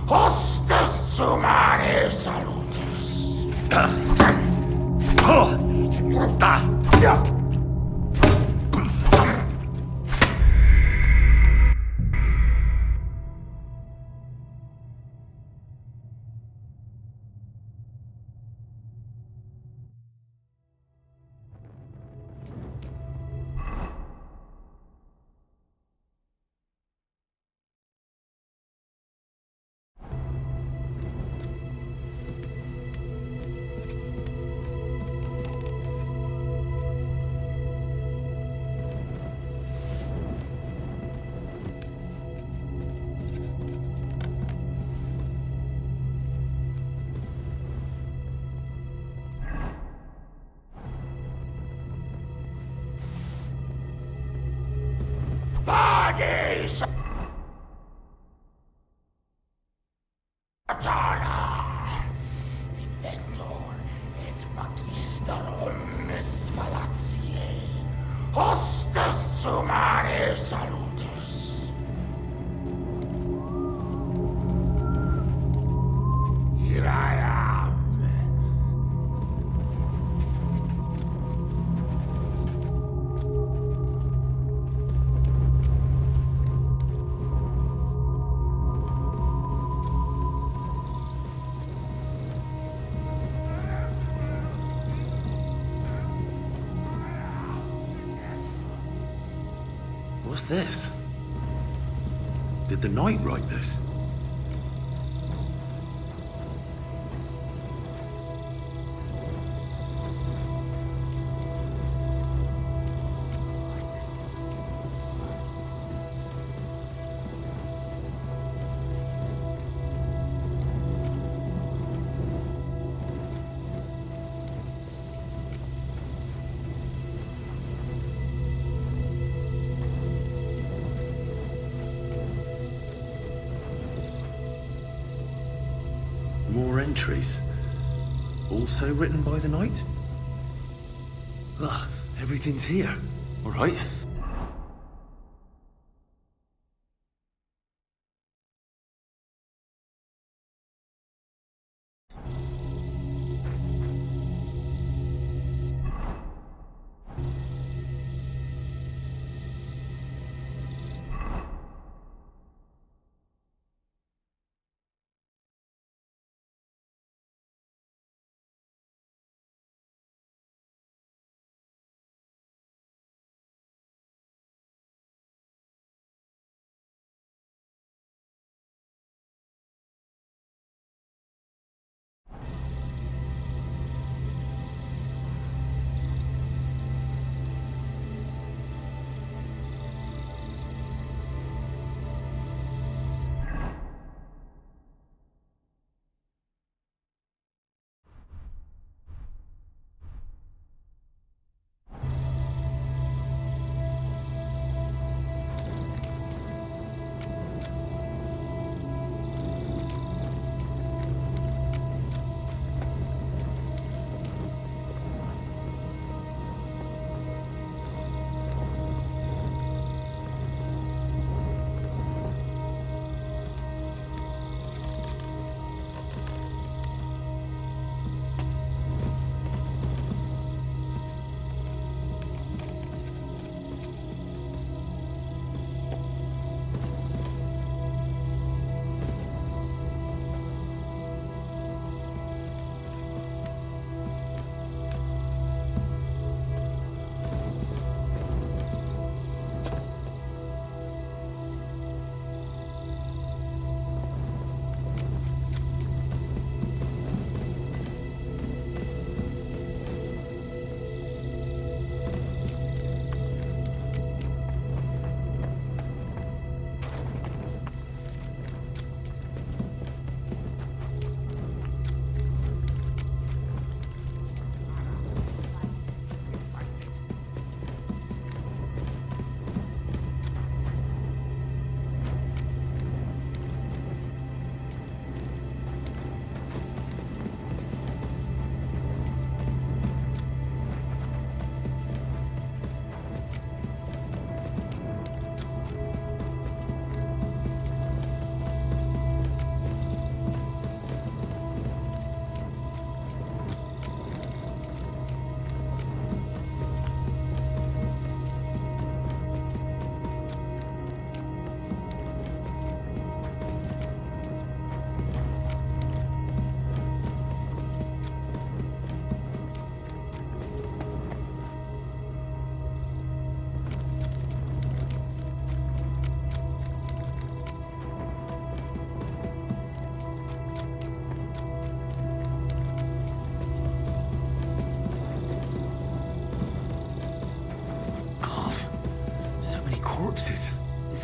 hostes humanae salutis. Page Satana, Inventor et Magister omnes fallatiae, hostes humanae salutis. Here I am. What's this? Did the knight write this? More entries. Also written by the knight? Ah, everything's here. All right.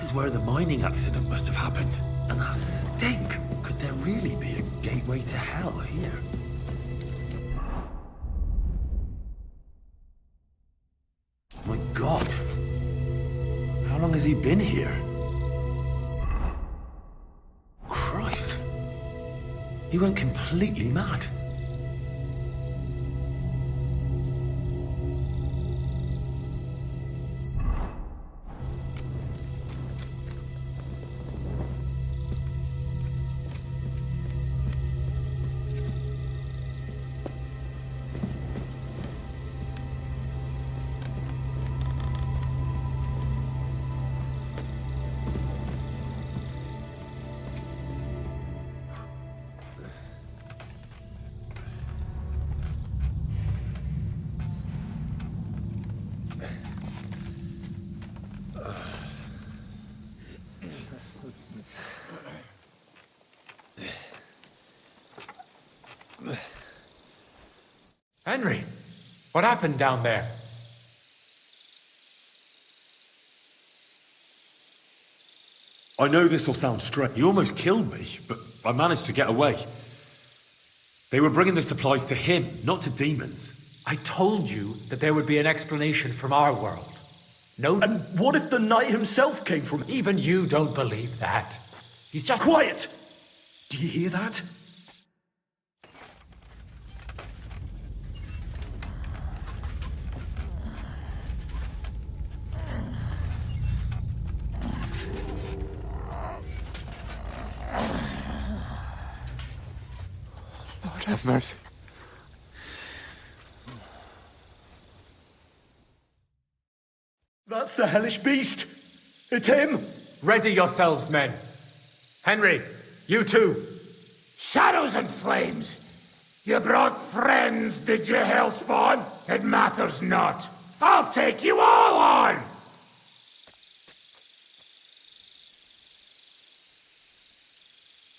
is where the mining accident must have happened. And that stink! Could there really be a gateway to hell here? My God! How long has he been here? Christ! He went completely mad. Henry, what happened down there? I know this'll sound strange. You almost killed me, but I managed to get away. They were bringing the supplies to him, not to demons. I told you that there would be an explanation from our world. No. And what if the knight himself came from... Even you don't believe that. He's just... Quiet! Do you hear that? Lord have mercy. That's the hellish beast! It's him! Ready yourselves, men. Henry, you too. Shadows and flames! You brought friends, did you, Hellspawn? It matters not. I'll take you all on!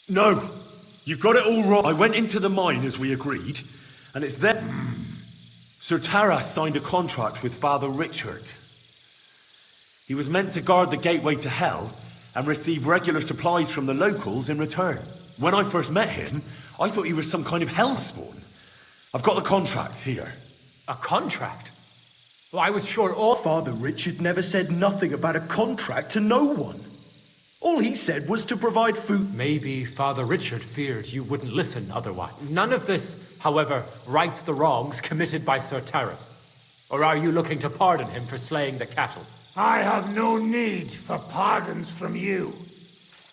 No! You've got it all wrong. I went into the mine as we agreed, and it's then... Sir Taras signed a contract with Father Richard. He was meant to guard the gateway to hell and receive regular supplies from the locals in return. When I first met him, I thought he was some kind of hellspawn. I've got the contract here. A contract? Well, I was sure all... Father Richard never said nothing about a contract to no one. All he said was to provide food. Maybe Father Richard feared you wouldn't listen otherwise. None of this, however, rights the wrongs committed by Sir Taras. Or are you looking to pardon him for slaying the cattle? I have no need for pardons from you.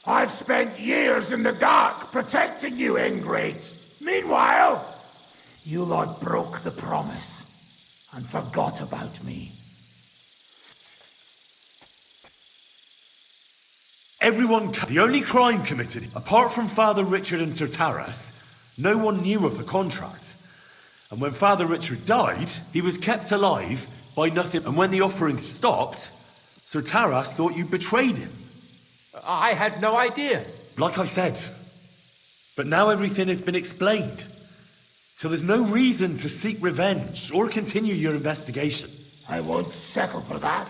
I've spent years in the dark protecting you, ingrates. Meanwhile, you lot broke the promise and forgot about me. Everyone... The only crime committed, apart from Father Richard and Sir Taras, no one knew of the contract. And when Father Richard died, he was kept alive by nothing. And when the offering stopped, Sir Taras thought you betrayed him. I had no idea. Like I said. But now everything has been explained. So there's no reason to seek revenge or continue your investigation. I won't settle for that.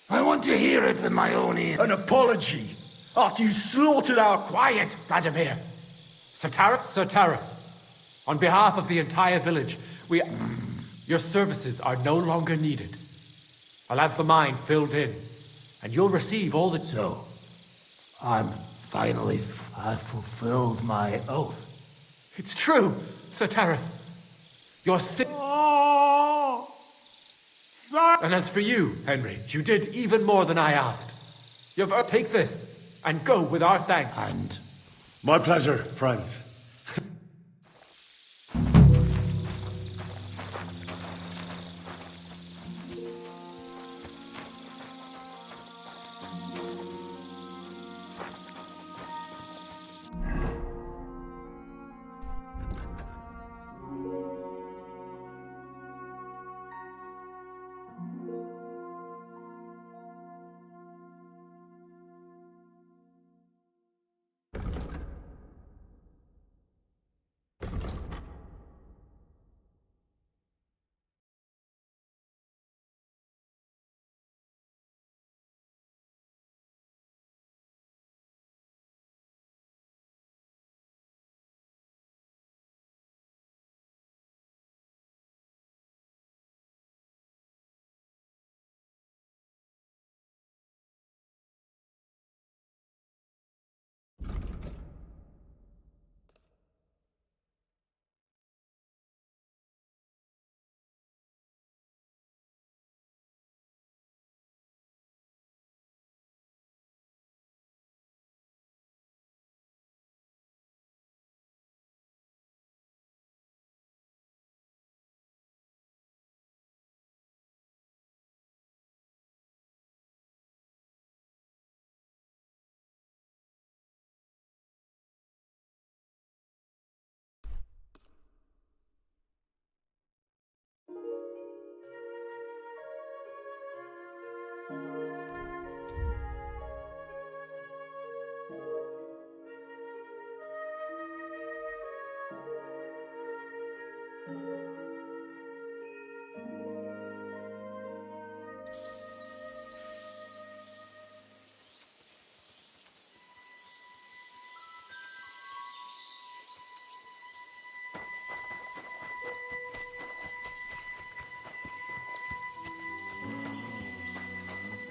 I want to hear it with my own ears. An apology after you slaughtered our... Quiet, Vladimir. Sir Taras, on behalf of the entire village, your services are no longer needed. I'll have the mine filled in, and you'll receive all the... So, I've fulfilled my oath. It's true, Sir Taras. You're sick. And as for you, Henry, you did even more than I asked. Take this, and go with our thanks. And... My pleasure, friends.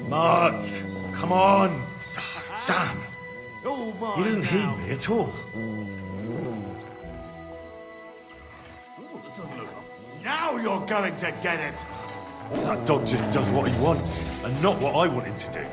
Mart, come on. Damn. Oh, my. He doesn't heed me at all. Now you're going to get it. That dog just does what he wants, and not what I want him to do.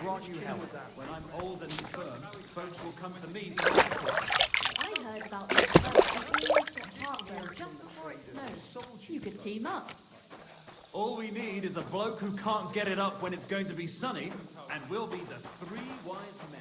Grant you help. When I'm old and infirm, folks will come to me. I heard about this and always get heartburn just before it snows. You could team up. All we need is a bloke who can't get it up when it's going to be sunny, and we'll be the three wise men.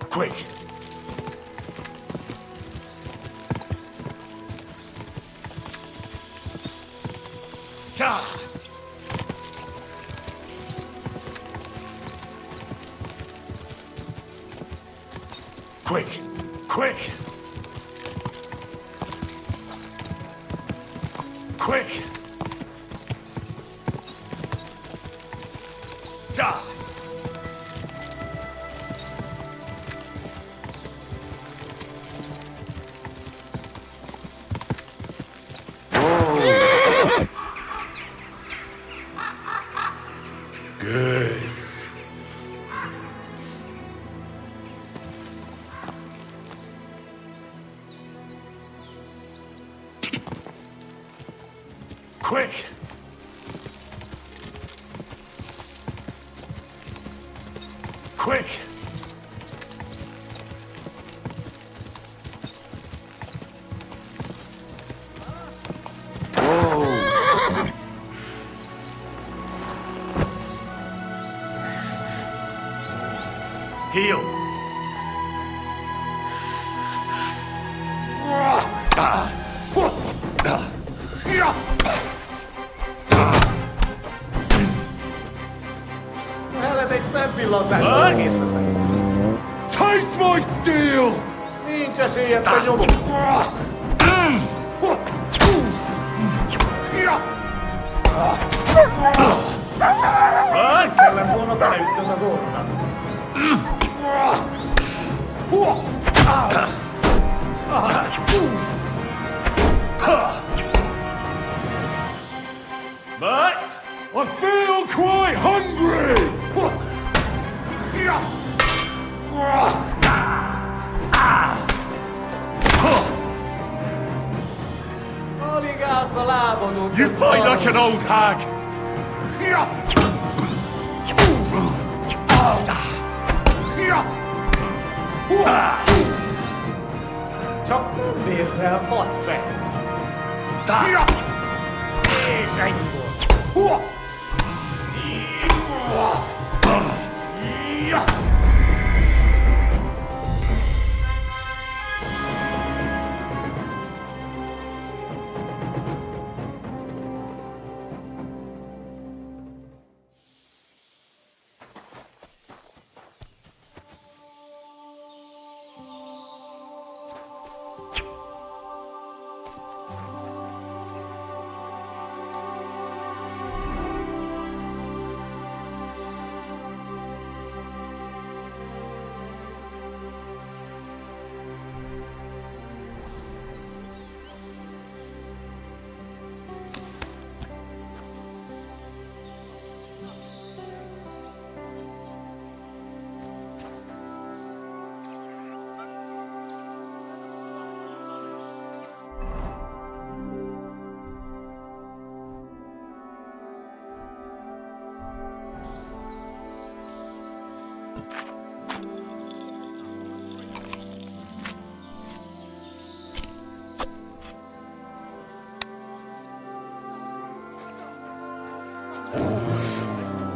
Quick! God! Quick! Quick! Quick! God! Good. Quick! Quick! Whoa! Heal! Taste my steel! Minkä sieltä jumu? Kelle tuona päivittönä suorana? But I feel quite hungry! You fight like an old hag! Çok mu bir fosfe?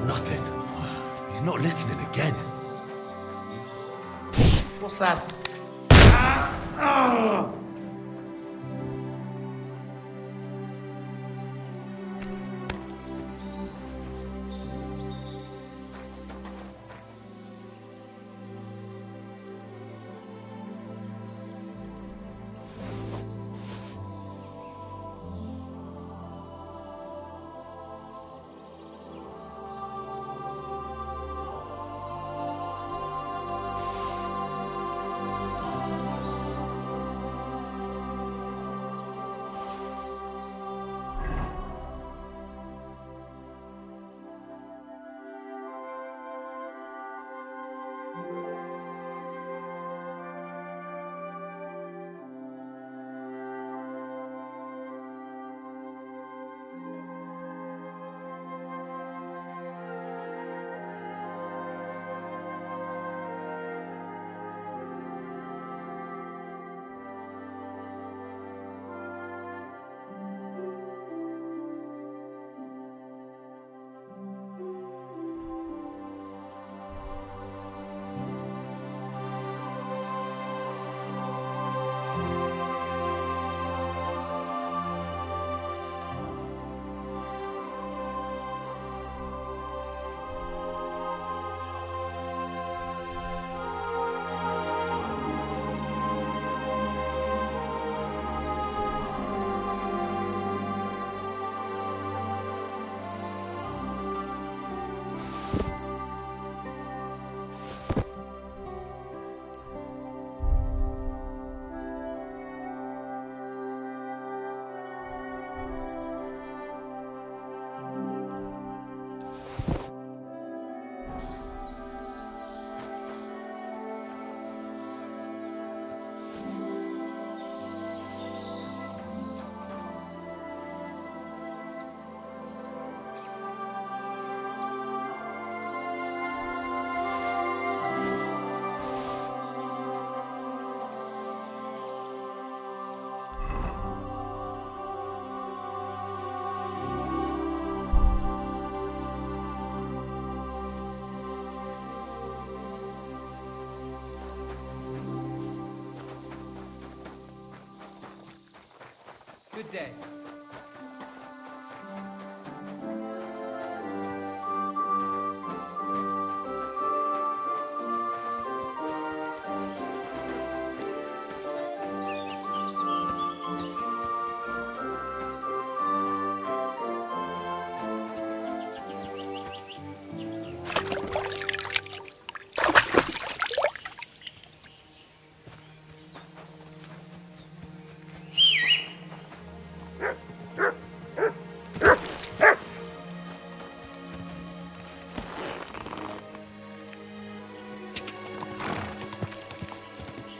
Nothing. He's not listening again. What's that? Good day.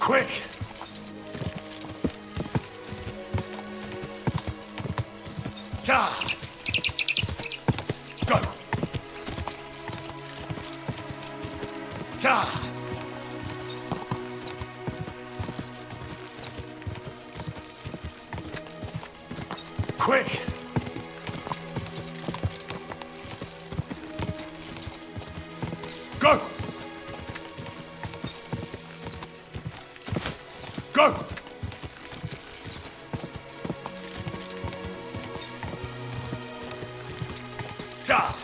Quick! Ka! Go! Ka! Quick! Go! Go! Ka!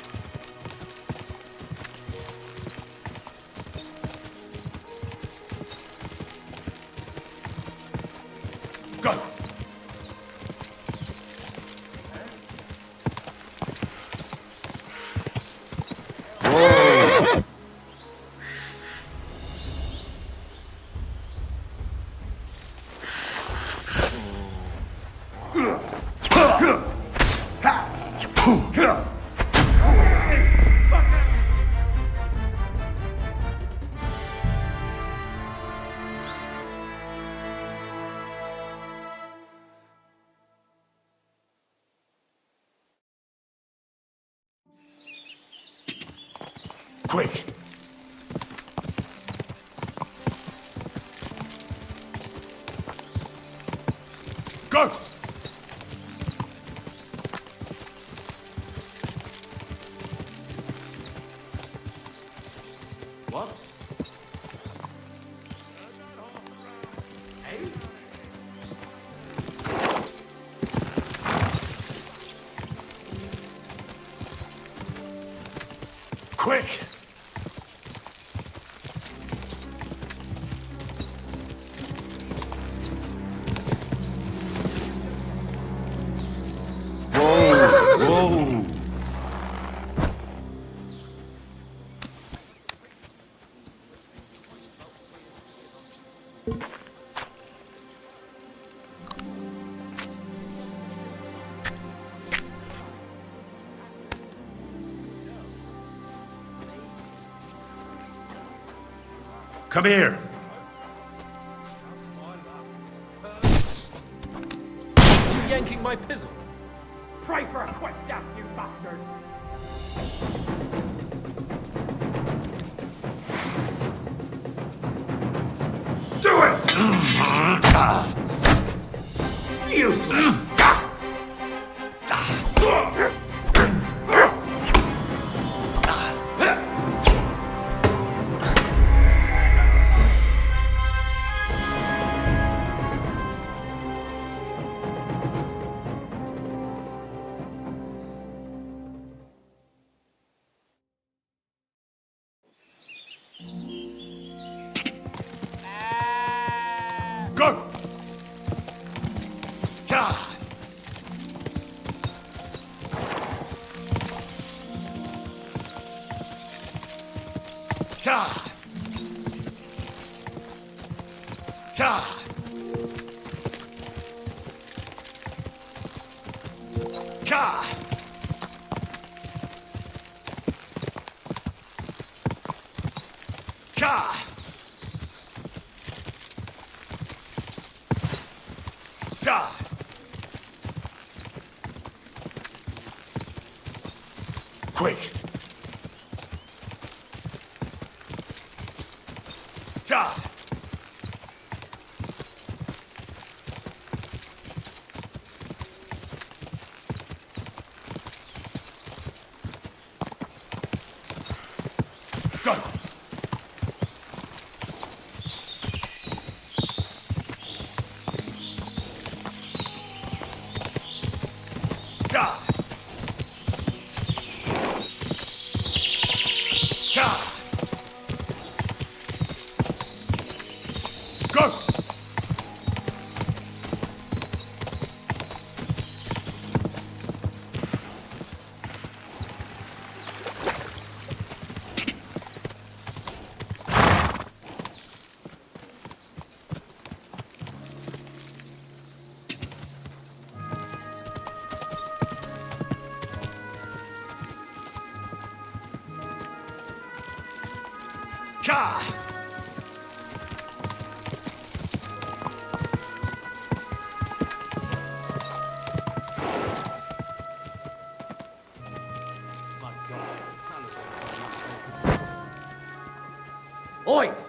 Go! Quick! Go! What? Hey? Quick! Whoa! Come here. You yanking my pizzle? Pray for a quick death, you bastard! Do it! Useless! Go! Ka! Ka! Ka! Ka! Ka! Ka! Quick! Ka! Go! Ka! Ka! Go! Ka!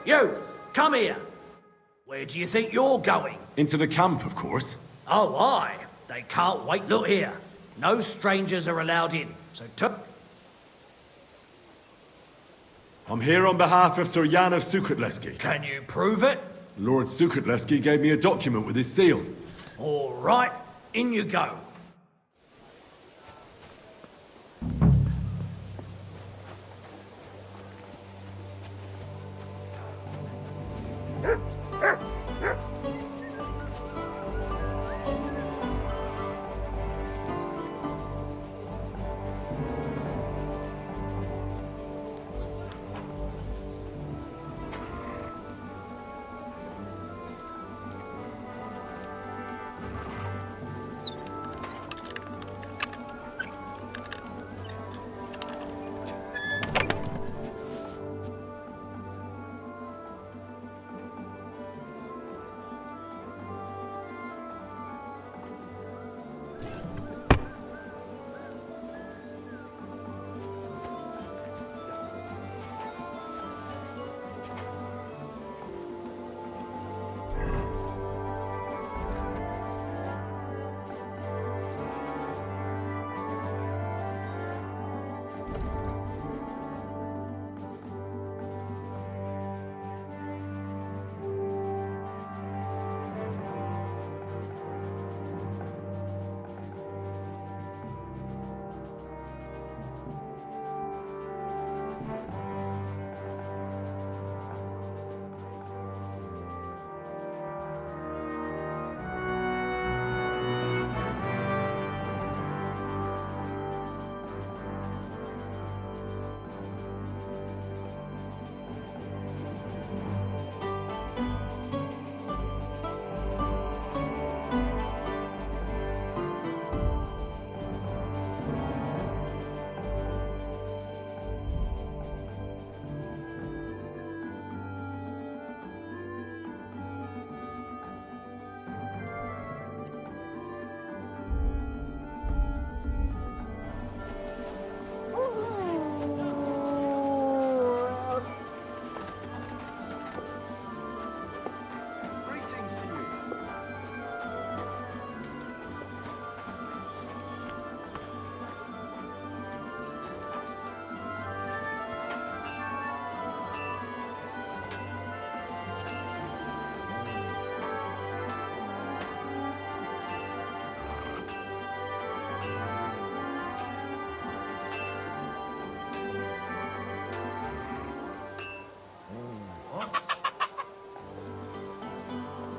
You, come here. Where do you think you're going? Into the camp, of course. Oh, aye. They can't wait. Look here. No strangers are allowed in, so I'm here on behalf of Sir Jan of Sukatleski. Can you prove it? Lord Sukatleski gave me a document with his seal. All right, in you go.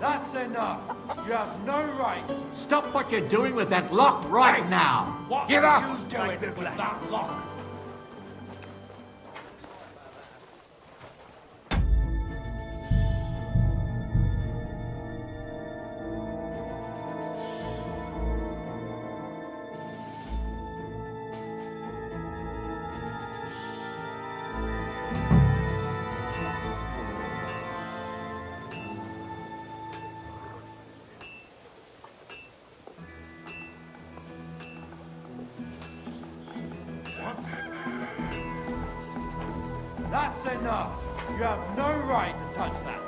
That's enough. You have no right. Stop what you're doing with that lock right now. What Give are up. you doing with that lock? That's enough. You have no right to touch that.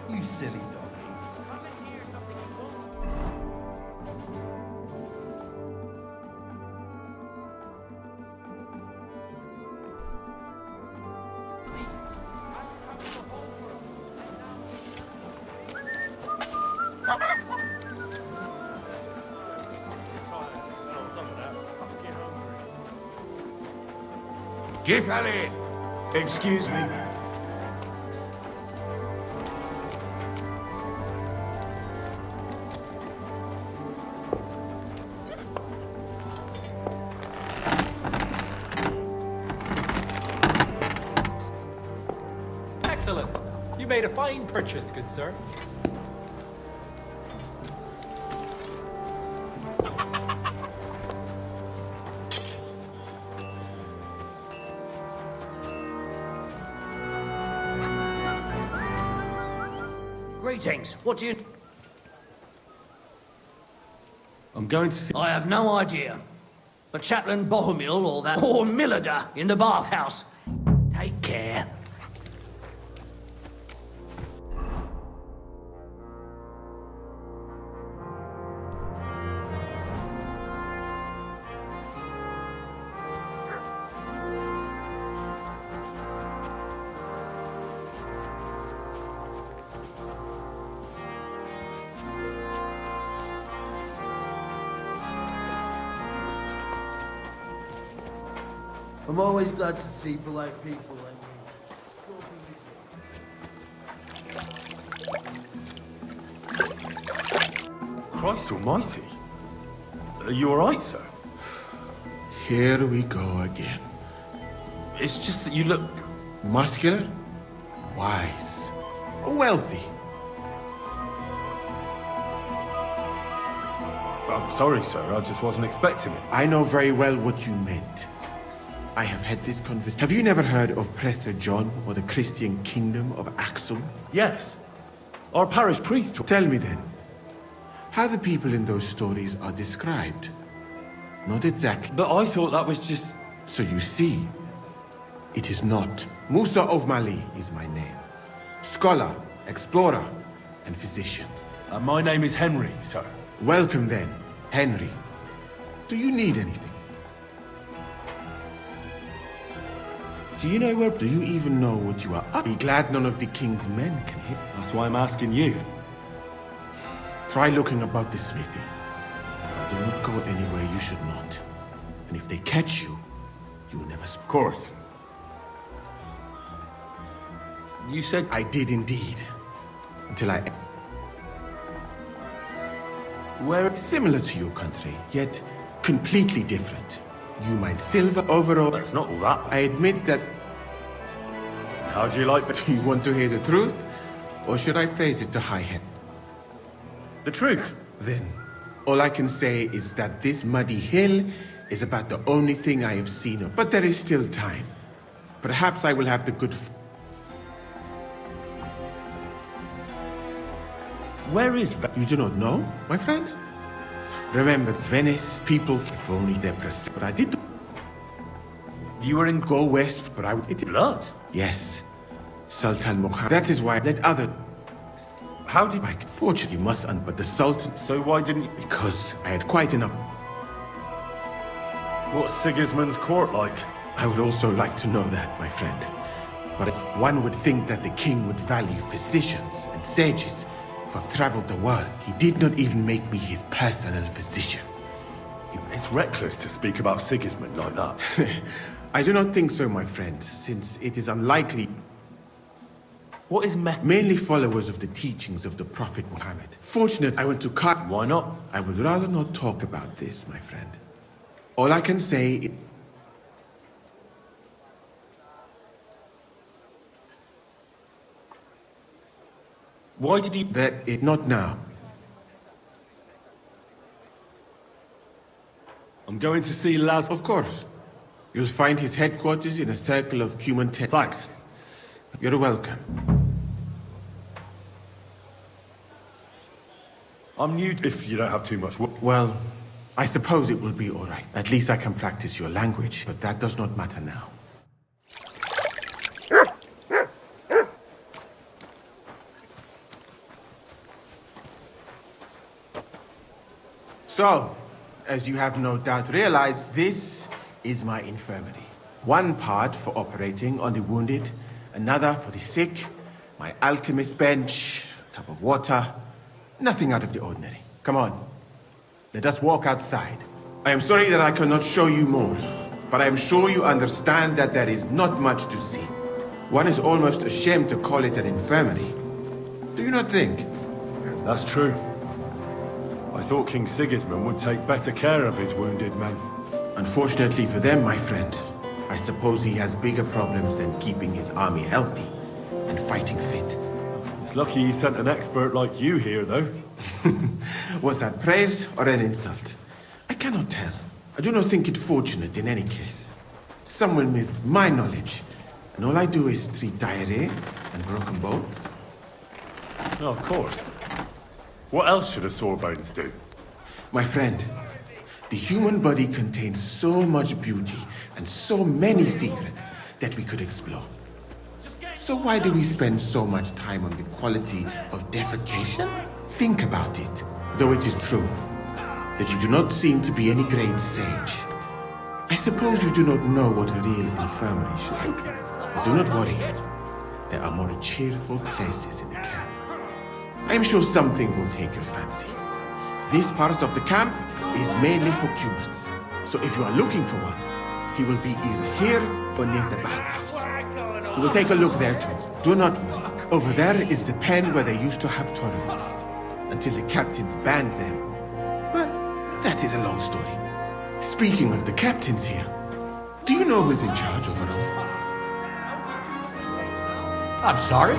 You silly doggy. Give her in. Excuse me. made a fine purchase, good sir. Greetings. What do you... I'm going to see... I have no idea. But Chaplain Bohemil or that... or Millada in the bathhouse. Take care. I'm always glad to see polite people like Christ almighty. Are you alright, sir? Here we go again. It's just that you look... Muscular, wise, wealthy. I'm sorry, sir. I just wasn't expecting it. I know very well what you meant. I have had this conversation. Have you never heard of Prester John or the Christian Kingdom of Axum? Yes. Our parish priest... Tell me then, how the people in those stories are described. Not exactly. But I thought that was just... So you see, it is not. Musa of Mali is my name. Scholar, explorer, and physician. My name is Henry, sir. Welcome then, Henry. Do you need anything? Do you know where... Do you even know what you are up? Be glad none of the king's men can hit. That's why I'm asking you. Try looking above the smithy. But do not go anywhere you should not. And if they catch you, you will never speak. Of course. You said... I did indeed. Until I... Where... Similar to your country, yet completely different. You mine silver overall. That's not all that. I admit that... How do you like it? Do you want to hear the truth? Or should I praise it to high heaven? The truth? Then, all I can say is that this muddy hill is about the only thing I have seen of. But there is still time. Perhaps I will have the good... Where is... You do not know, my friend? Remember, Venice, people, if only they're present. But I did... You were in... Go west, but I... It... Blood? Yes. Sultan Muhammad. That is why I let other... How did... Fortunately, you must... But the Sultan... So why didn't you... Because I had quite enough... What's Sigismund's court like? I would also like to know that, my friend. But one would think that the king would value physicians and sages who have traveled the world. He did not even make me his personal physician. It's reckless to speak about Sigismund like that. I do not think so, my friend, since it is unlikely... What is Mecca? Mainly followers of the teachings of the Prophet Muhammad. Fortunate, I went to Cairo. Why not? I would rather not talk about this, my friend. All I can say is... Why did you... That it not now. I'm going to see Laz... Of course. You'll find his headquarters in a circle of human... Thanks. You're welcome. I'm new if you don't have too much work. Well, I suppose it will be all right. At least I can practice your language, but that does not matter now. So, as you have no doubt realized, this is my infirmary. One part for operating on the wounded, another for the sick, my alchemist bench, a tub of water, nothing out of the ordinary. Come on, let us walk outside. I am sorry that I cannot show you more, but I am sure you understand that there is not much to see. One is almost ashamed to call it an infirmary. Do you not think? That's true. I thought King Sigismund would take better care of his wounded men. Unfortunately for them, my friend, I suppose he has bigger problems than keeping his army healthy and fighting fit. It's lucky he sent an expert like you here, though. Was that praise or an insult? I cannot tell. I do not think it fortunate in any case. Someone with my knowledge, and all I do is treat diarrhea and broken bones. Oh, of course. What else should a sore bones do? My friend, the human body contains so much beauty and so many secrets that we could explore. So why do we spend so much time on the quality of defecation? Think about it, though it is true that you do not seem to be any great sage. I suppose you do not know what a real infirmary should look like. But do not worry. There are more cheerful places in the camp. I am sure something will take your fancy. This part of the camp is mainly for humans. So if you are looking for one, he will be either here or near the bathhouse. We will take a look there too. Do not worry. Over there is the pen where they used to have tournaments, until the captains banned them. But that is a long story. Speaking of the captains here, do you know who's in charge overall? I'm sorry?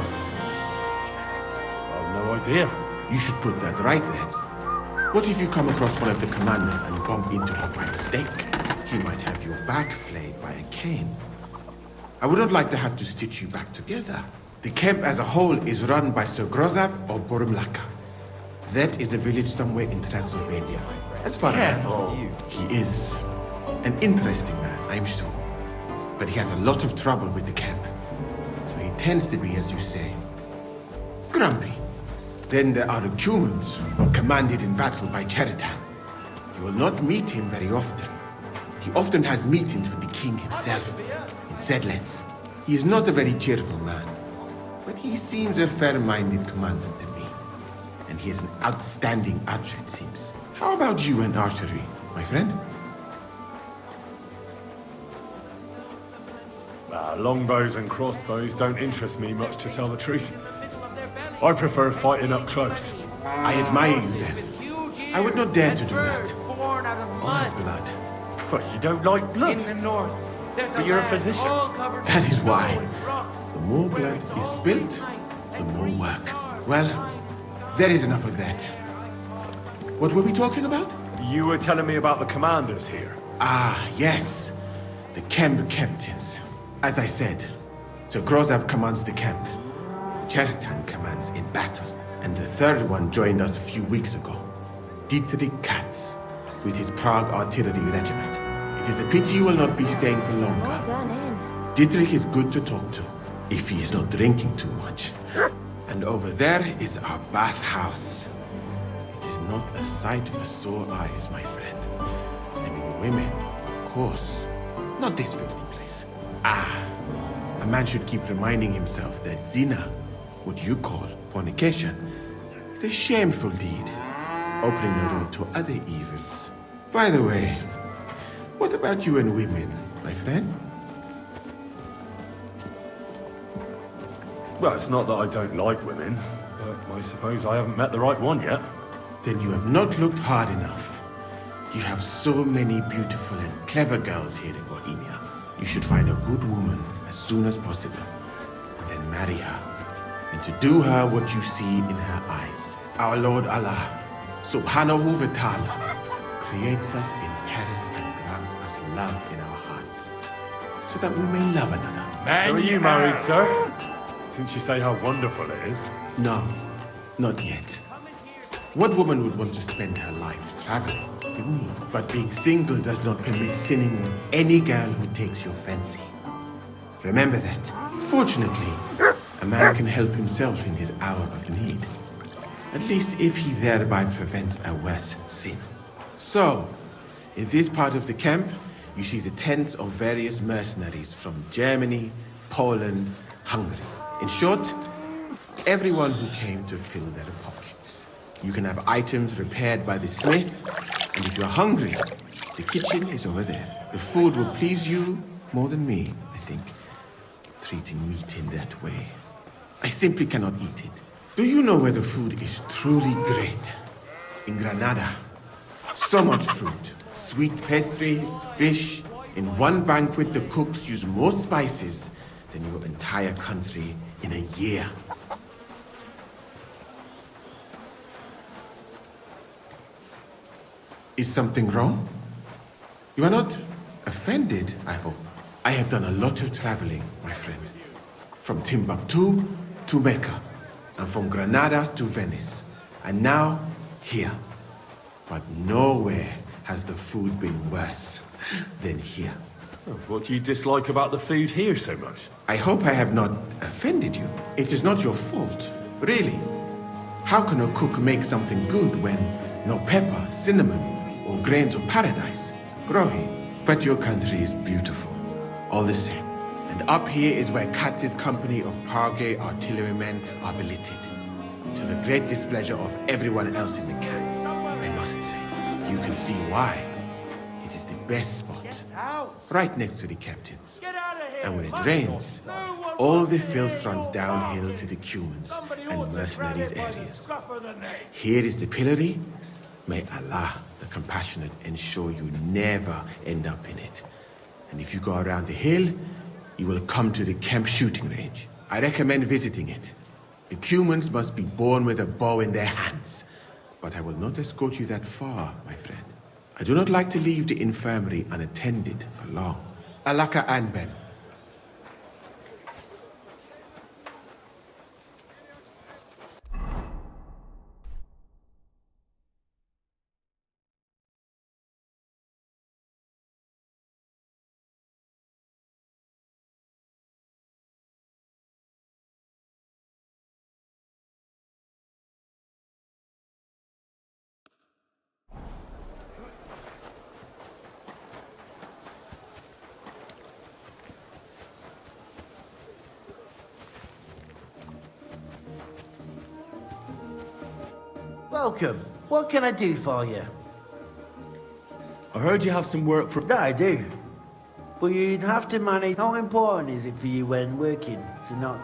I've no idea. You should put that right then. What if you come across one of the commanders and bump into him by mistake? He might have your back flayed by a cane. I would not like to have to stitch you back together. The camp as a whole is run by Sir Grozab or Borumlaka. That is a village somewhere in Transylvania. As far as I know, he is an interesting man, I'm sure. But he has a lot of trouble with the camp. So he tends to be, as you say, grumpy. Then there are the humans, who are commanded in battle by Cheritan. You will not meet him very often. He often has meetings with the king himself in Sedlets. He is not a very cheerful man, but he seems a fair-minded commander to me. And he is an outstanding archer, it seems. How about you and archery, my friend? Longbows and crossbows don't interest me much, to tell the truth. I prefer fighting up close. I admire you then. I would not dare to do that. All that blood. But you don't like blood. But you're a physician. That is why. The more blood is spilt, the more work. Well, there is enough of that. What were we talking about? You were telling me about the commanders here. Ah, yes. The camp captains. As I said, Sir Grozab commands the camp. Cheritan commands in battle. And the third one joined us a few weeks ago. Dietrich Katz, with his Prague artillery regiment. It is a pity you will not be staying for longer. Well done in. Dietrich is good to talk to, if he is not drinking too much. And over there is our bathhouse. It is not a sight for sore eyes, my friend. I mean, women, of course. Not this filthy place. Ah, a man should keep reminding himself that zina, what you call fornication, is a shameful deed, opening the road to other evils. By the way, what about you and women, my friend? Well, it's not that I don't like women, but I suppose I haven't met the right one yet. Then you have not looked hard enough. You have so many beautiful and clever girls here in Bohemia. You should find a good woman as soon as possible, and then marry her, and to do her what you see in her eyes. Our Lord Allah, Subhanahu wa Ta'ala, creates us in Paris and grants us love in our hearts, so that we may love another. So are you married, sir? Since you say how wonderful it is. No, not yet. What woman would want to spend her life traveling with me? But being single does not permit sinning with any girl who takes your fancy. Remember that. Fortunately, a man can help himself in his hour of need. At least if he thereby prevents a worse sin. So, in this part of the camp, you see the tents of various mercenaries from Germany, Poland, Hungary. In short, everyone who came to fill their pockets. You can have items repaired by the smith, and if you're hungry, the kitchen is over there. The food will please you more than me, I think, treating meat in that way. I simply cannot eat it. Do you know where the food is truly great? In Granada. So much fruit, sweet pastries, fish. In one banquet, the cooks use more spices than your entire country in a year. Is something wrong? You are not offended, I hope. I have done a lot of traveling, my friend. From Timbuktu to Mecca, and from Granada to Venice, and now here. But nowhere has the food been worse than here. What do you dislike about the food here so much? I hope I have not offended you. It is not your fault, really. How can a cook make something good when no pepper, cinnamon, or grains of paradise grow here? But your country is beautiful, all the same. And up here is where Katz's company of Pargay artillerymen are billeted, to the great displeasure of everyone else in the camp, I must say. You can see why. It is the best spot, right next to the captains. And when it rains, all the filth runs downhill to the Cumans and mercenaries areas. Here is the pillory. May Allah, the compassionate, ensure you never end up in it. And if you go around the hill, you will come to the camp shooting range. I recommend visiting it. The Cumans must be born with a bow in their hands. But I will not escort you that far, my friend. I do not like to leave the infirmary unattended for long. Alaka Anben. Welcome. What can I do for you? I heard you have some work for... That I do. But you'd have to manage... How important is it for you when working to not...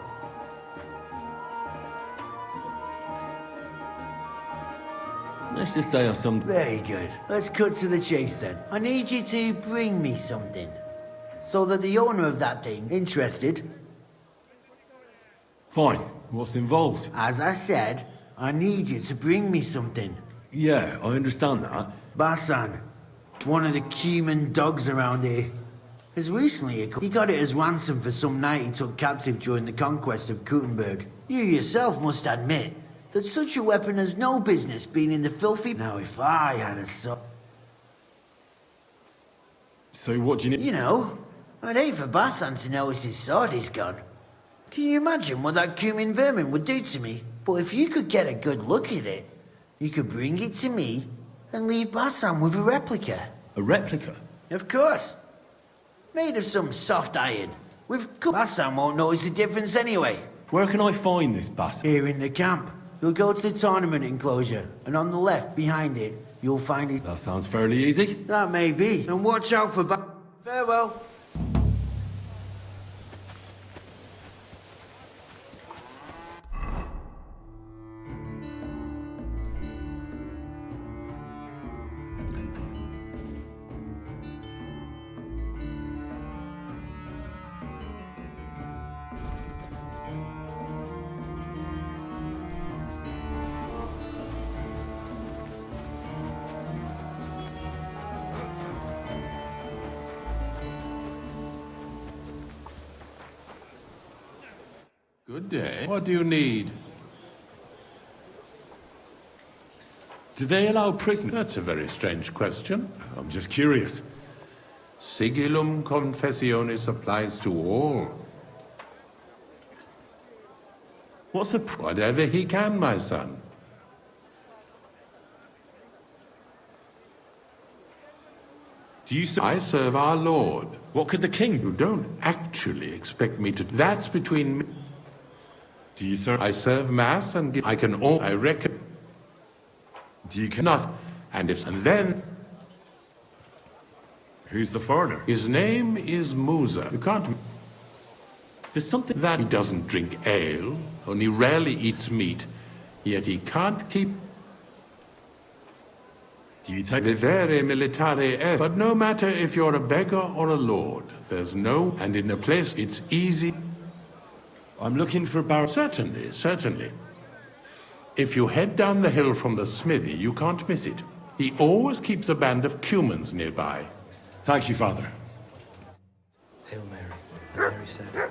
Let's just say some... Very good. Let's cut to the chase then. I need you to bring me something. So that the owner of that thing, interested... Fine. What's involved? As I said, I need you to bring me something. Yeah, I understand that. Basan, one of the Cuman dogs around here, has recently... He got it as ransom for some knight he took captive during the conquest of Kuttenberg. You yourself must admit that such a weapon has no business being in the filthy... Now, if I had a sword... So what do you need? You know, I'd hate for Basan to notice his sword is gone. Can you imagine what that Cuman vermin would do to me? But if you could get a good look at it, you could bring it to me and leave Basan with a replica. A replica? Of course. Made of some soft iron. Basan won't notice the difference anyway. Where can I find this Basan? Here in the camp. You'll go to the tournament enclosure, and on the left, behind it, you'll find his... That sounds fairly easy. That may be. And watch out for Farewell. Good day. What do you need? Do they allow prisoners? That's a very strange question. I'm just curious. Sigillum confessionis applies to all. What's a... Whatever he can, my son. Do you... I serve our Lord. What could the king... You don't actually expect me to... That's between me... Do you, sir? I serve mass and give... I can all... I reckon... Do you... Nothing. And then... Who's the foreigner? His name is Musa. You can't... There's something... That he doesn't drink ale, only rarely eats meat, yet he can't keep... Do you take... Vivere militare est. But no matter if you're a beggar or a lord, there's no... And in a place it's easy... I'm looking for Bar... Certainly, certainly. If you head down the hill from the smithy, you can't miss it. He always keeps a band of cumans nearby. Thank you, Father. Hail Mary. And Mary said,